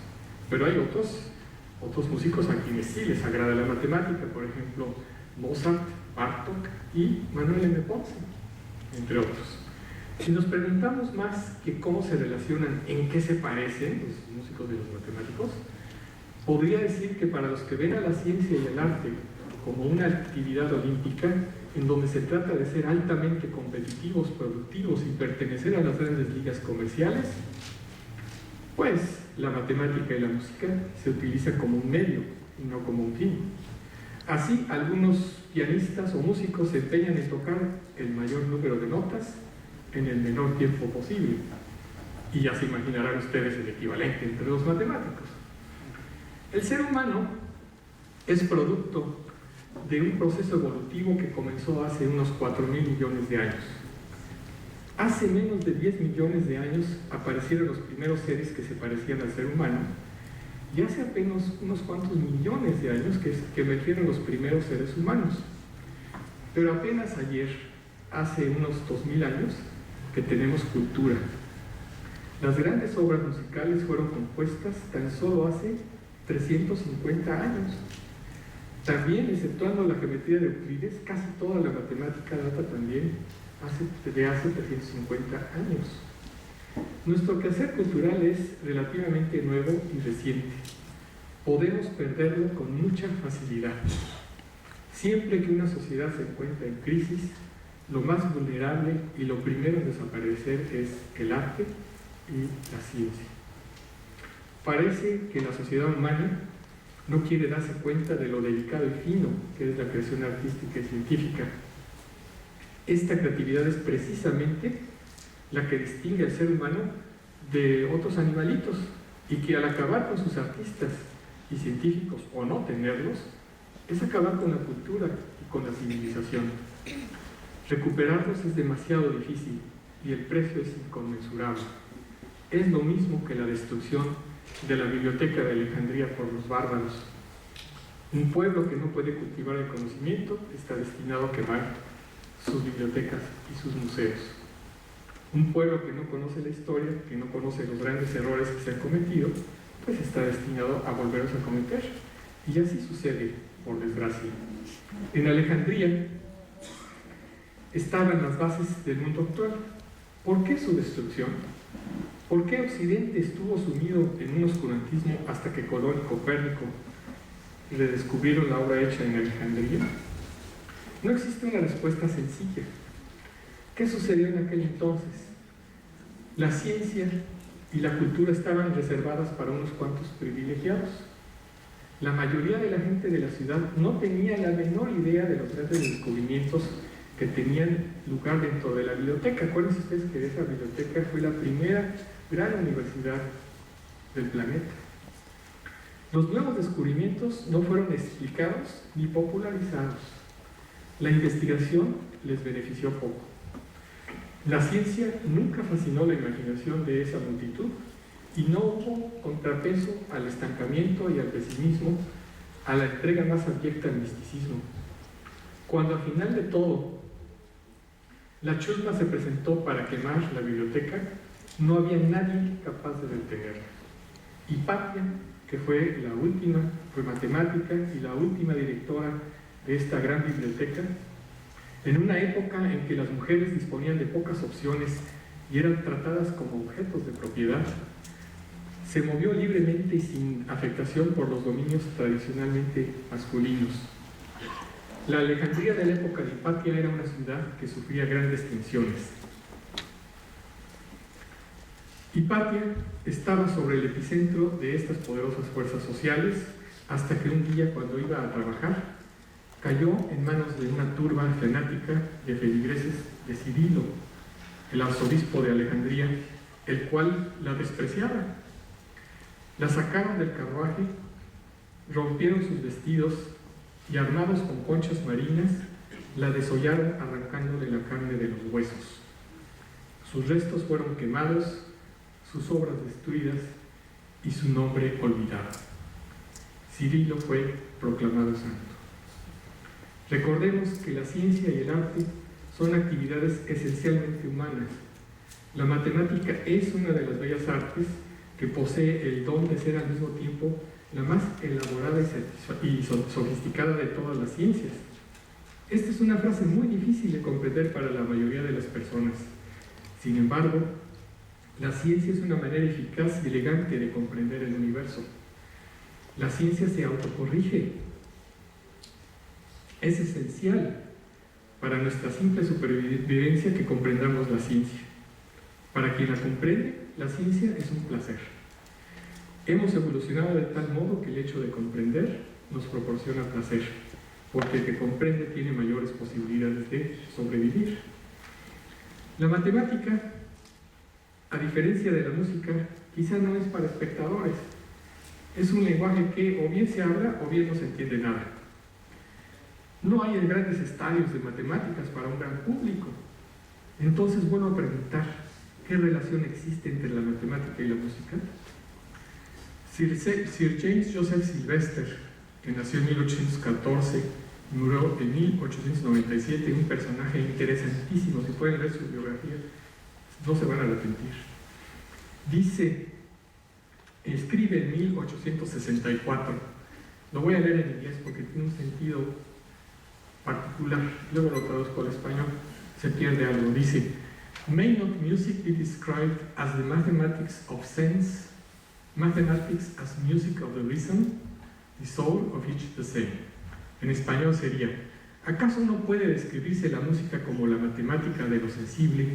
Pero hay otros músicos a quienes sí les agrada la matemática, por ejemplo, Mozart, Bartók y Manuel M. Ponce, entre otros. Si nos preguntamos más que cómo se relacionan, en qué se parecen los músicos de los matemáticos, podría decir que para los que ven a la ciencia y el arte como una actividad olímpica, en donde se trata de ser altamente competitivos, productivos y pertenecer a las grandes ligas comerciales, pues la matemática y la música se utilizan como un medio y no como un fin. Así, algunos pianistas o músicos se empeñan en tocar el mayor número de notas en el menor tiempo posible. Y ya se imaginarán ustedes el equivalente entre los matemáticos. El ser humano es producto de un proceso evolutivo que comenzó hace unos 4.000 millones de años. Hace menos de 10 millones de años aparecieron los primeros seres que se parecían al ser humano, y hace apenas unos cuantos millones de años que emergieron los primeros seres humanos. Pero apenas ayer, hace unos 2.000 años, que tenemos cultura. Las grandes obras musicales fueron compuestas tan solo hace 350 años. También, exceptuando la geometría de Euclides, casi toda la matemática data también de hace 350 años. Nuestro quehacer cultural es relativamente nuevo y reciente. Podemos perderlo con mucha facilidad. Siempre que una sociedad se encuentra en crisis, lo más vulnerable y lo primero en desaparecer es el arte y la ciencia. Parece que la sociedad humana no quiere darse cuenta de lo delicado y fino que es la creación artística y científica. Esta creatividad es precisamente la que distingue al ser humano de otros animalitos, y que al acabar con sus artistas y científicos, o no tenerlos, es acabar con la cultura y con la civilización. Recuperarlos es demasiado difícil y el precio es inconmensurable. Es lo mismo que la destrucción de la biblioteca de Alejandría por los bárbaros. Un pueblo que no puede cultivar el conocimiento está destinado a quemar sus bibliotecas y sus museos. Un pueblo que no conoce la historia, que no conoce los grandes errores que se han cometido, pues está destinado a volverlos a cometer. Y así sucede, por desgracia. En Alejandría estaban las bases del mundo actual. ¿Por qué su destrucción? ¿Por qué Occidente estuvo sumido en un oscurantismo hasta que Colón y Copérnico redescubrieron la obra hecha en Alejandría? No existe una respuesta sencilla. ¿Qué sucedió en aquel entonces? La ciencia y la cultura estaban reservadas para unos cuantos privilegiados. La mayoría de la gente de la ciudad no tenía la menor idea de los grandes descubrimientos que tenían lugar dentro de la biblioteca. Acuérdense ustedes que esa biblioteca fue la primera gran universidad del planeta. Los nuevos descubrimientos no fueron explicados ni popularizados. La investigación les benefició poco. La ciencia nunca fascinó la imaginación de esa multitud y no hubo contrapeso al estancamiento y al pesimismo, a la entrega más abyecta al misticismo. Cuando al final de todo la chusma se presentó para quemar la biblioteca, no había nadie capaz de detenerla. Hipatia, que fue matemática y la última directora de esta gran biblioteca, en una época en que las mujeres disponían de pocas opciones y eran tratadas como objetos de propiedad, se movió libremente y sin afectación por los dominios tradicionalmente masculinos. La Alejandría de la época de Hipatia era una ciudad que sufría grandes tensiones. Hipatia estaba sobre el epicentro de estas poderosas fuerzas sociales hasta que un día, cuando iba a trabajar, cayó en manos de una turba fanática de feligreses de Cirilo, el arzobispo de Alejandría, el cual la despreciaba. La sacaron del carruaje, rompieron sus vestidos y, armados con conchas marinas, la desollaron arrancándole la carne de los huesos. Sus restos fueron quemados, sus obras destruidas y su nombre olvidado. Cirilo fue proclamado santo. Recordemos que la ciencia y el arte son actividades esencialmente humanas. La matemática es una de las bellas artes que posee el don de ser al mismo tiempo la más elaborada y sofisticada de todas las ciencias. Esta es una frase muy difícil de comprender para la mayoría de las personas. Sin embargo, la ciencia es una manera eficaz y elegante de comprender el universo. La ciencia se autocorrige. Es esencial para nuestra simple supervivencia que comprendamos la ciencia. Para quien la comprende, la ciencia es un placer. Hemos evolucionado de tal modo que el hecho de comprender nos proporciona placer, porque el que comprende tiene mayores posibilidades de sobrevivir. La matemática, a diferencia de la música, quizá no es para espectadores. Es un lenguaje que o bien se habla o bien no se entiende nada. No hay grandes estadios de matemáticas para un gran público. Entonces, bueno, preguntar, ¿qué relación existe entre la matemática y la música? Sir James Joseph Sylvester, que nació en 1814 y murió en 1897, un personaje interesantísimo, si pueden leer su biografía, no se van a arrepentir. Escribe en 1864, lo voy a leer en inglés porque tiene un sentido particular, luego lo traduzco al español, se pierde algo. Dice: "May not music be described as the mathematics of sense, mathematics as music of the reason, the soul of each the same?" En español sería: ¿acaso no puede describirse la música como la matemática de lo sensible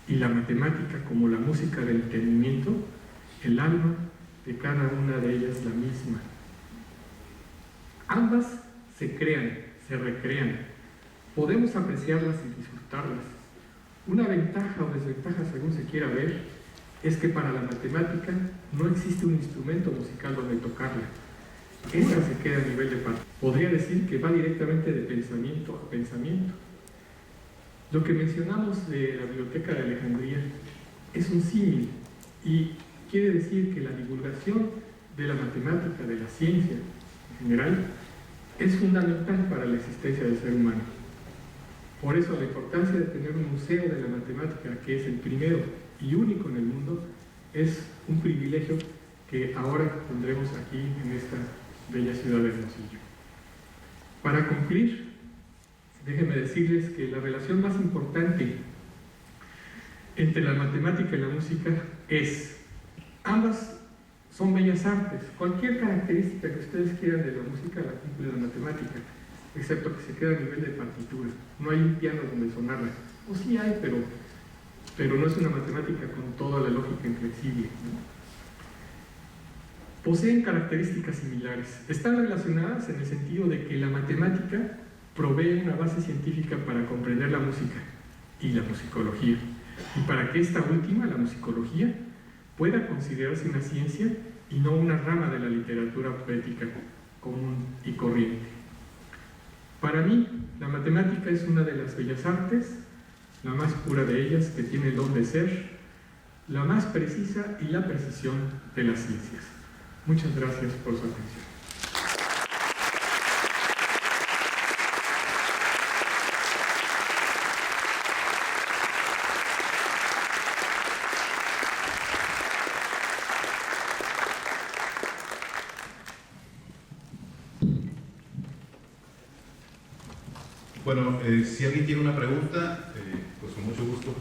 y la matemática como la música del entendimiento? El alma de cada una de ellas la misma. Ambas se crean, se recrean, podemos apreciarlas y disfrutarlas. Una ventaja o desventaja, según se quiera ver, es que para la matemática no existe un instrumento musical donde tocarla. Esa se queda a nivel de parte. Podría decir que va directamente de pensamiento a pensamiento. Lo que mencionamos de la Biblioteca de Alejandría es un símil y quiere decir que la divulgación de la matemática, de la ciencia en general, es fundamental para la existencia del ser humano. Por eso la importancia de tener un museo de la matemática, que es el primero y único en el mundo, es un privilegio que ahora tendremos aquí en esta bella ciudad de Hermosillo. Para concluir, déjenme decirles que la relación más importante entre la matemática y la música es, ambas son bellas artes. Cualquier característica que ustedes quieran de la música la cumple la matemática, excepto que se queda a nivel de partitura. No hay un piano donde sonarla. O sí hay, pero no es una matemática con toda la lógica inflexible, ¿no? Poseen características similares. Están relacionadas en el sentido de que la matemática provee una base científica para comprender la música y la musicología, y para que esta última, la musicología, pueda considerarse una ciencia y no una rama de la literatura poética común y corriente. Para mí, la matemática es una de las bellas artes, la más pura de ellas, que tiene el don de ser, la más precisa y la precisión de las ciencias. Muchas gracias por su atención. Bueno, si alguien tiene una pregunta, pues con mucho gusto.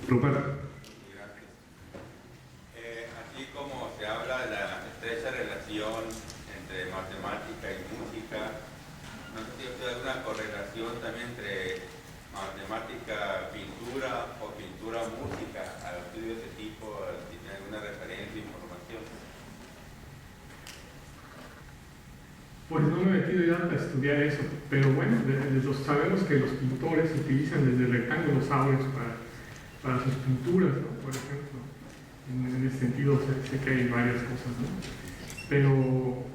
Rupert. Gracias. Así como se habla de la estrecha relación entre matemática y música, no sé si hay alguna correlación también entre matemática, pintura o pintura-música, al estudio de ese tipo, si tiene alguna referencia o información. Pues no me he metido ya a estudiar eso, pero bueno, sabemos que los pintores utilizan desde rectángulos áureos para sus pinturas, ¿no? Por ejemplo, en ese sentido sé que hay varias cosas, ¿no? Pero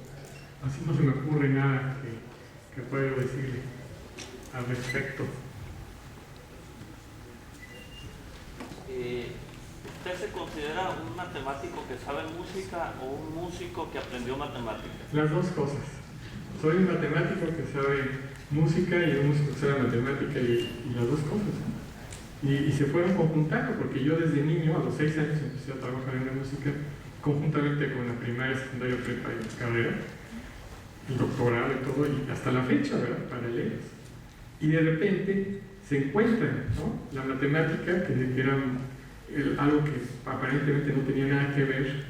así no se me ocurre nada que pueda decirle al respecto. ¿Usted se considera un matemático que sabe música o un músico que aprendió matemáticas? Las dos cosas. Soy un matemático que sabe música y un músico que sabe matemática y las dos cosas, ¿no? Y se fueron conjuntando, porque yo desde niño, a los 6 años, empecé a trabajar en la música conjuntamente con la primaria, secundaria, prepa y la carrera, el doctorado y todo, y hasta la fecha, ¿verdad? Paralelas. Y de repente se encuentran, ¿no? La matemática, que era algo que aparentemente no tenía nada que ver,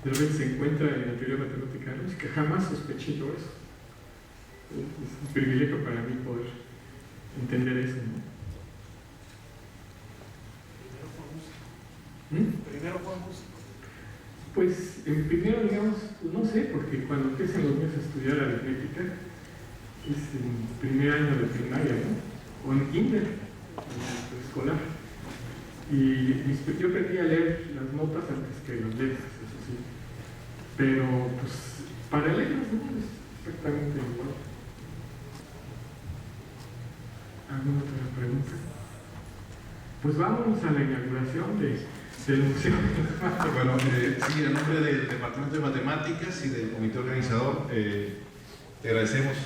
de repente se encuentra en la teoría matemática de la música. Jamás sospeché todo eso. Es un privilegio para mí poder entender eso, ¿no? Primero fue músico. Pues primero, digamos, no sé, porque cuando empiezan los niños a estudiar aritmética es en primer año de primaria, ¿no? O en kinder, en escolar. Y yo aprendí a leer las notas antes que las letras, eso sí. Pero, pues, paralelas, ¿no? Es exactamente igual. ¿Alguna otra pregunta? Pues vámonos a la inauguración del museo. Bueno, sí, en nombre del Departamento de Matemáticas y del comité organizador, te agradecemos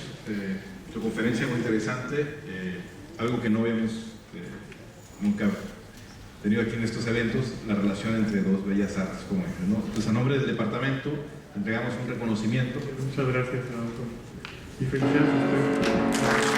tu conferencia muy interesante, algo que no habíamos nunca tenido aquí en estos eventos, la relación entre dos bellas artes como esta, ¿no? Entonces, a nombre del departamento, te entregamos un reconocimiento. Muchas gracias, doctor. Y felicidades a ustedes.